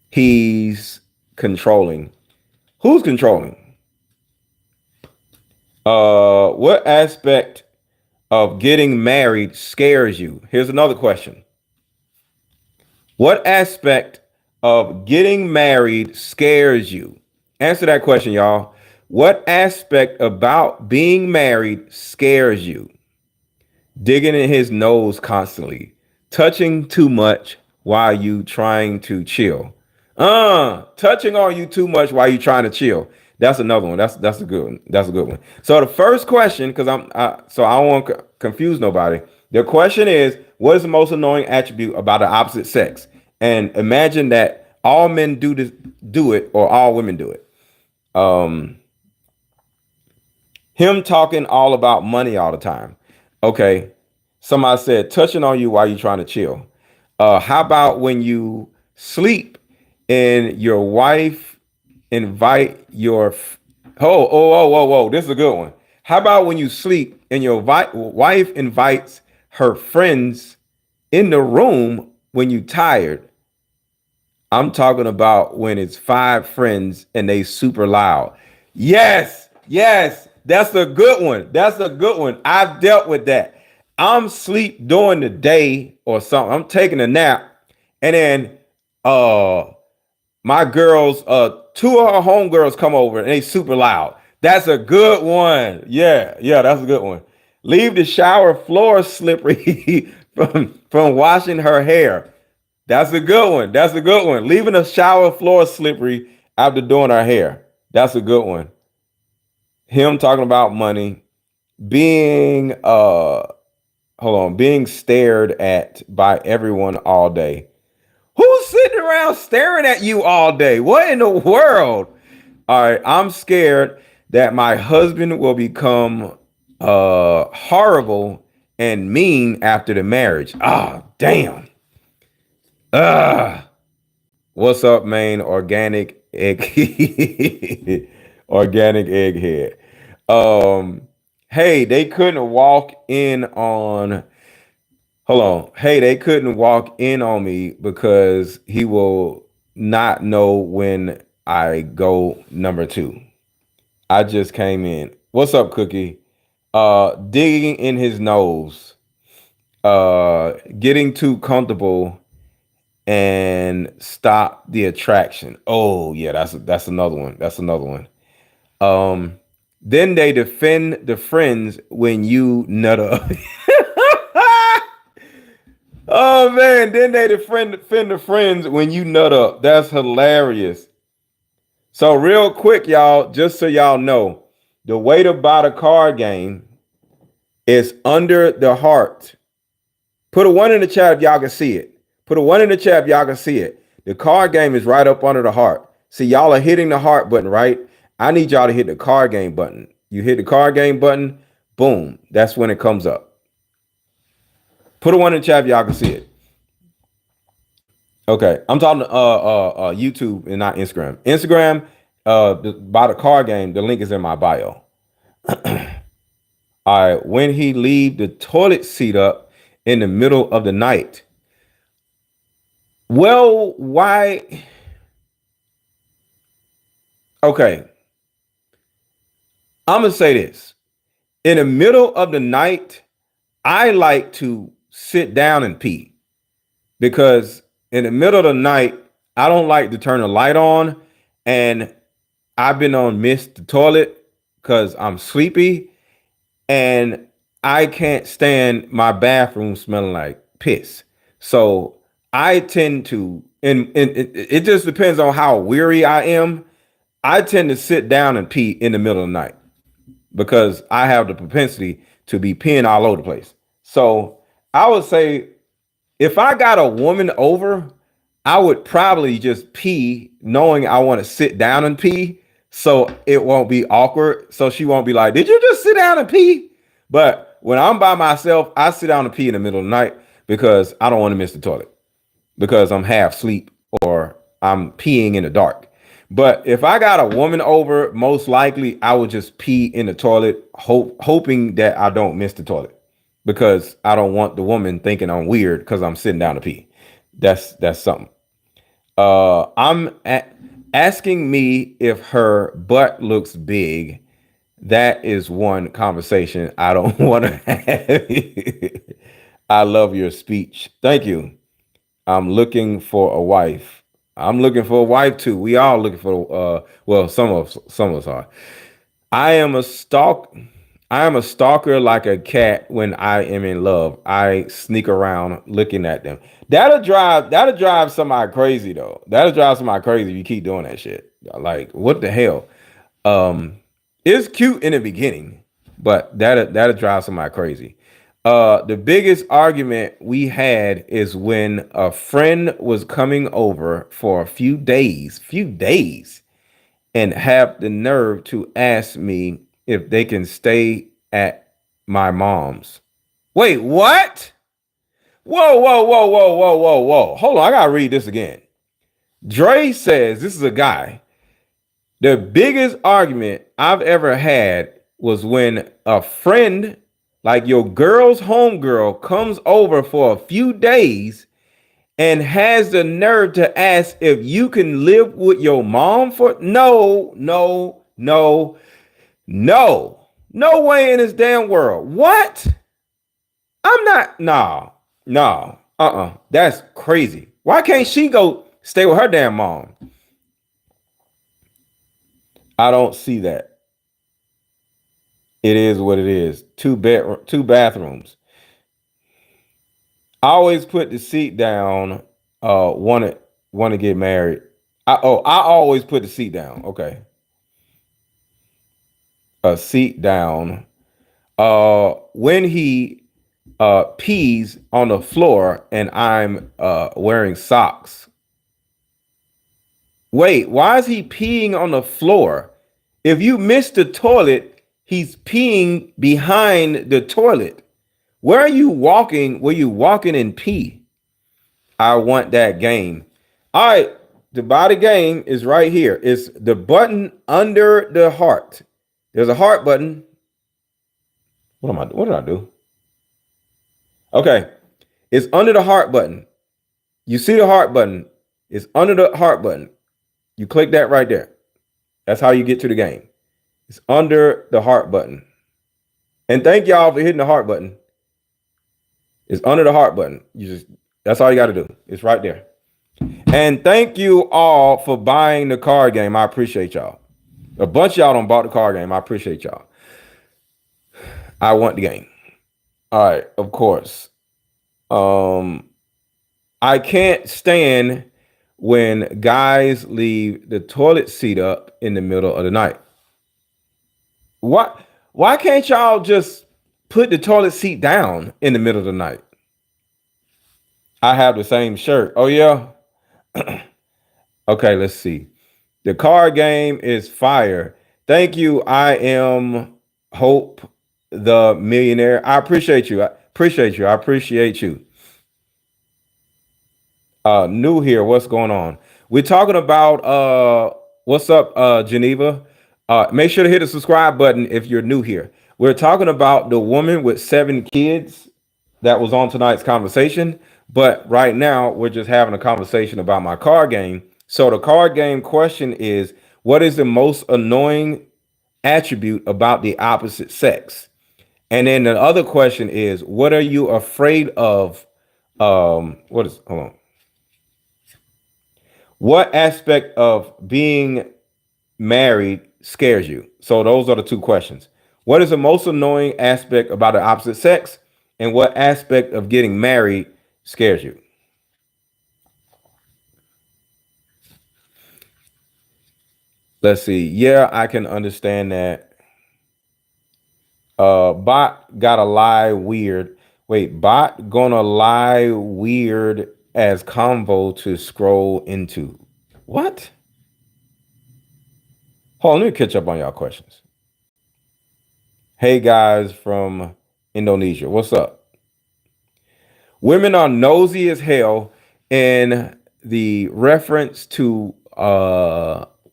Speaker 1: He's controlling. Who's controlling? What aspect of getting married scares you? Here's another question. What aspect of getting married scares you? Answer that question, y'all. What aspect about being married scares you? Digging in his nose constantly, touching too much while you trying to chill. Touching on you too much while you trying to chill. That's another one. That's a good one. That's a good one. So the first question, because I don't want to confuse nobody. The question is, what is the most annoying attribute about the opposite sex? And imagine that all men do it, or all women do it. Him talking all about money all the time. Okay. Somebody said touching on you while you're trying to chill. How about when you sleep and your wife invite your whoa. This is a good one. How about when you sleep and your wife invites her friends in the room when you're tired? I'm talking about when it's 5 friends and they super loud. Yes, that's a good one. That's a good one. I've dealt with that. I'm asleep during the day or something. I'm taking a nap, and then my girls, 2 of her homegirls come over and they super loud. That's a good one. Yeah, that's a good one. Leave the shower floor slippery from washing her hair. That's a good one. That's a good one. Leaving the shower floor slippery after doing her hair. That's a good one. Him talking about money, being being stared at by everyone all day. Who's sitting around staring at you all day? What in the world? All right, I'm scared that my husband will become horrible and mean after the marriage. Ah, damn. What's up, man? Organic egg. Organic egghead. Hey, they couldn't walk in on. Hold on. Hey, they couldn't walk in on me because he will not know when I go number 2. I just came in. What's up, Cookie? Digging in his nose. Getting too comfortable and stop the attraction. Oh, yeah, that's another one. That's another one. Then they defend the friends when you nut up. Oh man, then they defend the friends when you nut up. That's hilarious. So real quick, y'all, just so y'all know, The way to buy the card game is under the heart. Put a 1 in the chat if y'all can see it. Put a 1 in the chat if y'all can see it. The card game is right up under the heart. See, y'all are hitting the heart button, right? I need y'all to hit the card game button. You hit the card game button, boom. That's when it comes up. Put a 1 in the chat if y'all can see it. Okay, I'm talking to YouTube and not Instagram. Instagram, by the card game, the link is in my bio. All right, when he leave the toilet seat up in the middle of the night. Well, why? Okay, I'm gonna say this. In the middle of the night, I like to sit down and pee because in the middle of the night, I don't like to turn the light on, and I've been on missed the toilet because I'm sleepy, and I can't stand my bathroom smelling like piss. So I tend to, and it just depends on how weary I am. I tend to sit down and pee in the middle of the night because I have the propensity to be peeing all over the place. So I would say if I got a woman over, I would probably just pee knowing I want to sit down and pee so it won't be awkward. So she won't be like, did you just sit down and pee? But when I'm by myself, I sit down and pee in the middle of the night because I don't want to miss the toilet because I'm half asleep or I'm peeing in the dark. But if I got a woman over, most likely I would just pee in the toilet, hoping that I don't miss the toilet because I don't want the woman thinking I'm weird because I'm sitting down to pee. That's something. Asking me if her butt looks big. That is one conversation I don't want to have. I love your speech. Thank you. I'm looking for a wife. I'm looking for a wife too. We all looking for well, some of us are. I am a stalker like a cat when I am in love. I sneak around looking at them. That'll drive somebody crazy though. That'll drive somebody crazy if you keep doing that shit. Like, what the hell? It's cute in the beginning, but that'll drive somebody crazy. The biggest argument we had is when a friend was coming over for a few days, and have the nerve to ask me if they can stay at my mom's. Wait, what? Whoa. Hold on, I gotta read this again. Dre says, this is a guy. The biggest argument I've ever had was when a friend, like your girl's homegirl, comes over for a few days and has the nerve to ask if you can live with your mom for no way in this damn world. What? I'm not that's crazy. Why can't she go stay with her damn mom? I don't see that. It is what it is. Two bathrooms. I always put the seat down. Want to get married. I always put the seat down. Okay. A seat down. When he pees on the floor and I'm wearing socks. Wait, why is he peeing on the floor? If you miss the toilet, he's peeing behind the toilet. Where are you walking? Were you walking in pee? I want that game. All right, the body game is right here. It's the button under the heart. There's a heart button. What did I do? Okay, it's under the heart button. You see the heart button. It's under the heart button. You click that right there. That's how you get to the game. It's under the heart button. And thank y'all for hitting the heart button. It's under the heart button. That's all you got to do. It's right there. And thank you all for buying the card game. I appreciate y'all. A bunch of y'all don't bought the card game. I appreciate y'all. I want the game. All right, of course. I can't stand when guys leave the toilet seat up in the middle of the night. What? Why can't y'all just put the toilet seat down in the middle of the night? I have the same shirt. Oh yeah. Okay, let's see. The card game is fire. Thank you. I am Hope the Millionaire. I appreciate you. I appreciate you. I appreciate you. New here. What's going on? We're talking about what's up, Geneva. Make sure to hit the subscribe button if you're new here. We're talking about the woman with 7 kids that was on tonight's conversation. But right now, we're just having a conversation about my card game. So the card game question is, what is the most annoying attribute about the opposite sex? And then the other question is, what are you afraid of? Hold on. What aspect of being married scares you? So those are the 2 questions. What is the most annoying aspect about the opposite sex? And what aspect of getting married scares you? Let's see. Yeah, I can understand that. Bot gotta lie weird. Wait, bot gonna lie weird as convo to scroll into. What? Hold on, let me catch up on y'all questions. Hey guys from Indonesia, what's up? Women are nosy as hell, and the reference to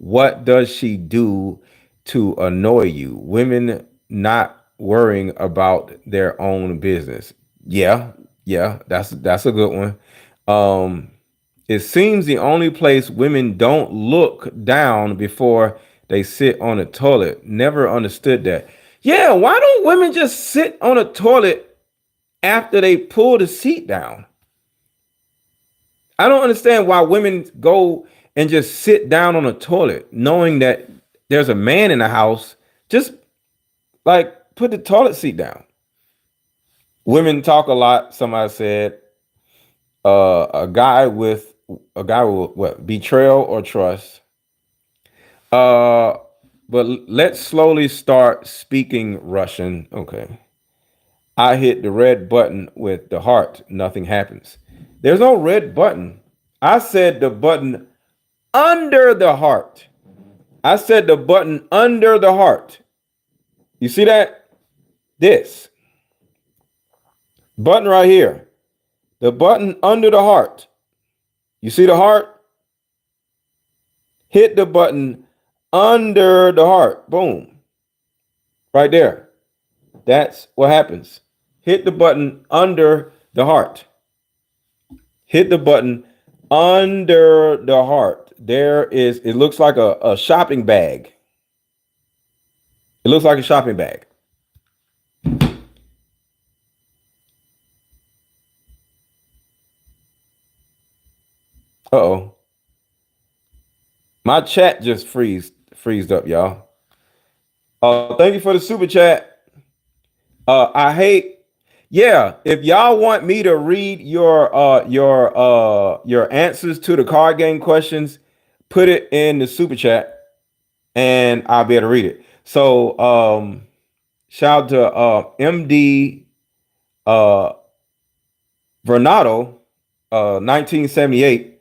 Speaker 1: what does she do to annoy you? Women not worrying about their own business. Yeah, that's a good one. It seems the only place women don't look down before they sit on a toilet. Never understood that. Yeah, why don't women just sit on a toilet after they pull the seat down? I don't understand why women go and just sit down on a toilet knowing that there's a man in the house. Just like put the toilet seat down. Women talk a lot. Somebody said a guy with what, betrayal or trust. But let's slowly start speaking Russian. Okay. I hit the red button with the heart. Nothing happens. There's no red button. I said the button under the heart. I said the button under the heart. You see that? This button right here. The button under the heart. You see the heart? Hit the button under the heart. Boom. Right there. That's what happens. Hit the button under the heart. Hit the button under the heart. It looks like a shopping bag. It looks like a shopping bag. Uh-oh. My chat just freezed up, y'all. Thank you for the super chat. If y'all want me to read your answers to the card game questions, put it in the super chat and I'll be able to read it. So shout out to MD Vernado, 1978.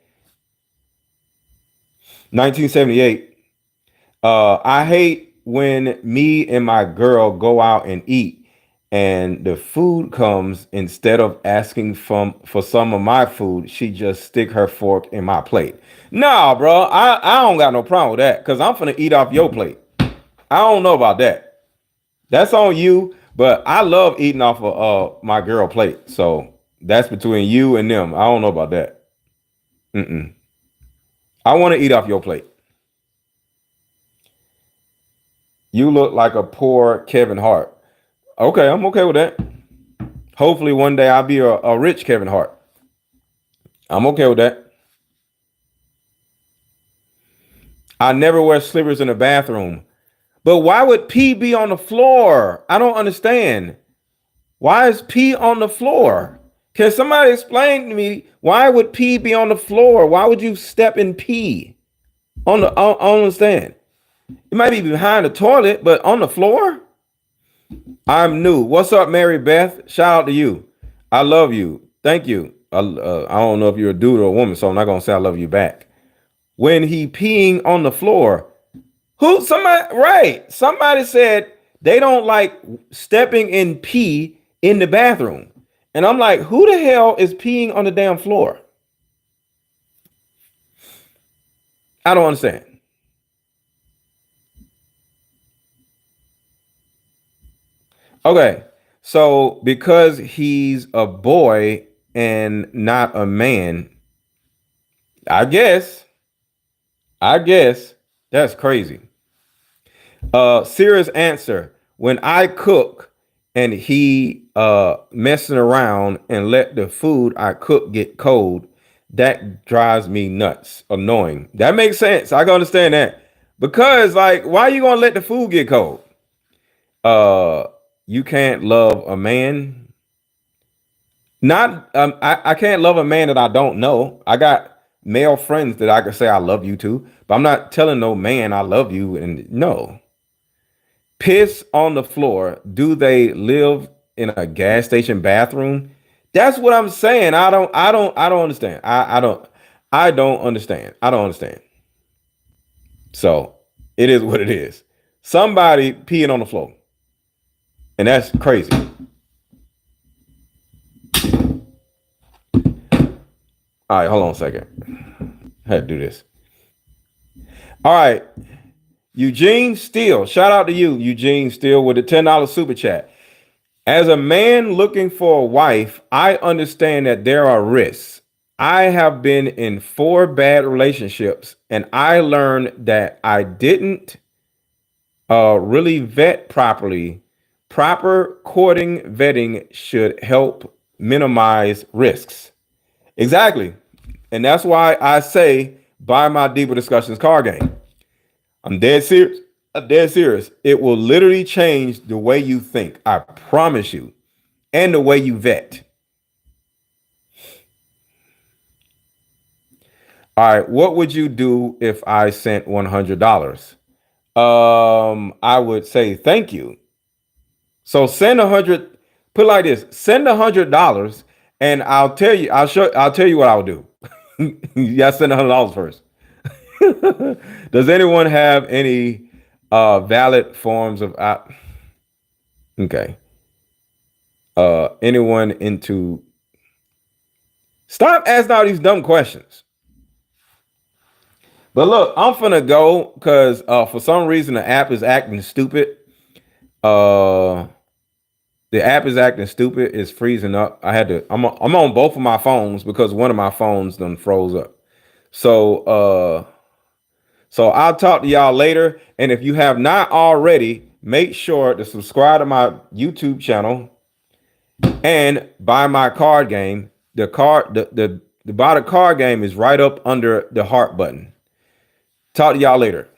Speaker 1: I hate when me and my girl go out and eat and the food comes, instead of asking for some of my food, she just stick her fork in my plate. Nah, bro, I don't got no problem with that because I'm finna eat off your plate. I don't know about that. That's on you, but I love eating off of my girl plate. So that's between you and them. I don't know about that. I want to eat off your plate. You look like a poor Kevin Hart. Okay, I'm okay with that. Hopefully one day I'll be a rich Kevin Hart. I'm okay with that. I never wear slippers in the bathroom. But why would pee be on the floor? I don't understand. Why is pee on the floor? Can somebody explain to me why would pee be on the floor? Why would you step in pee? I don't understand. It might be behind the toilet, but on the floor. I'm new. What's up, Mary Beth? Shout out to you. I love you. Thank you. I don't know if you're a dude or a woman, so I'm not gonna say I love you back. When he peeing on the floor, somebody said they don't like stepping in pee in the bathroom. And I'm like, who the hell is peeing on the damn floor? I don't understand. Okay, so because he's a boy and not a man, I guess that's crazy. Serious answer. When I cook and he messing around and let the food I cook get cold, that drives me nuts. Annoying. That makes sense. I can understand that. Because like, why are you gonna let the food get cold? You can't love a man. Not I can't love a man that I don't know. I got male friends that I could say I love you to, but I'm not telling no man I love you. And no. Piss on the floor. Do they live in a gas station bathroom? That's what I'm saying. I don't understand. I don't understand. I don't understand. So it is what it is. Somebody peeing on the floor. And that's crazy. All right, hold on a second. I had to do this. All right. Eugene Steele. Shout out to you, Eugene Steele, with a $10 super chat. As a man looking for a wife, I understand that there are risks. I have been in 4 bad relationships, and I learned that I didn't really vet properly. Proper courting vetting should help minimize risks. Exactly. And that's why I say buy my Deeper Discussions card game. I'm dead serious. I'm dead serious. It will literally change the way you think. I promise you. And the way you vet. All right. What would you do if I sent $100? I would say thank you. So send 100. Put it like this: send $100, and I'll tell you. I'll tell you what I'll do. You gotta send $100 first. Does anyone have any valid forms of okay? Anyone into? Stop asking all these dumb questions. But look, I'm finna go because for some reason the app is acting stupid. The app is acting stupid. It's freezing up. I'm on both of my phones because one of my phones done froze up. So I'll talk to y'all later. And if you have not already, make sure to subscribe to my YouTube channel and buy my card game. The buy the card game is right up under the heart button. Talk to y'all later.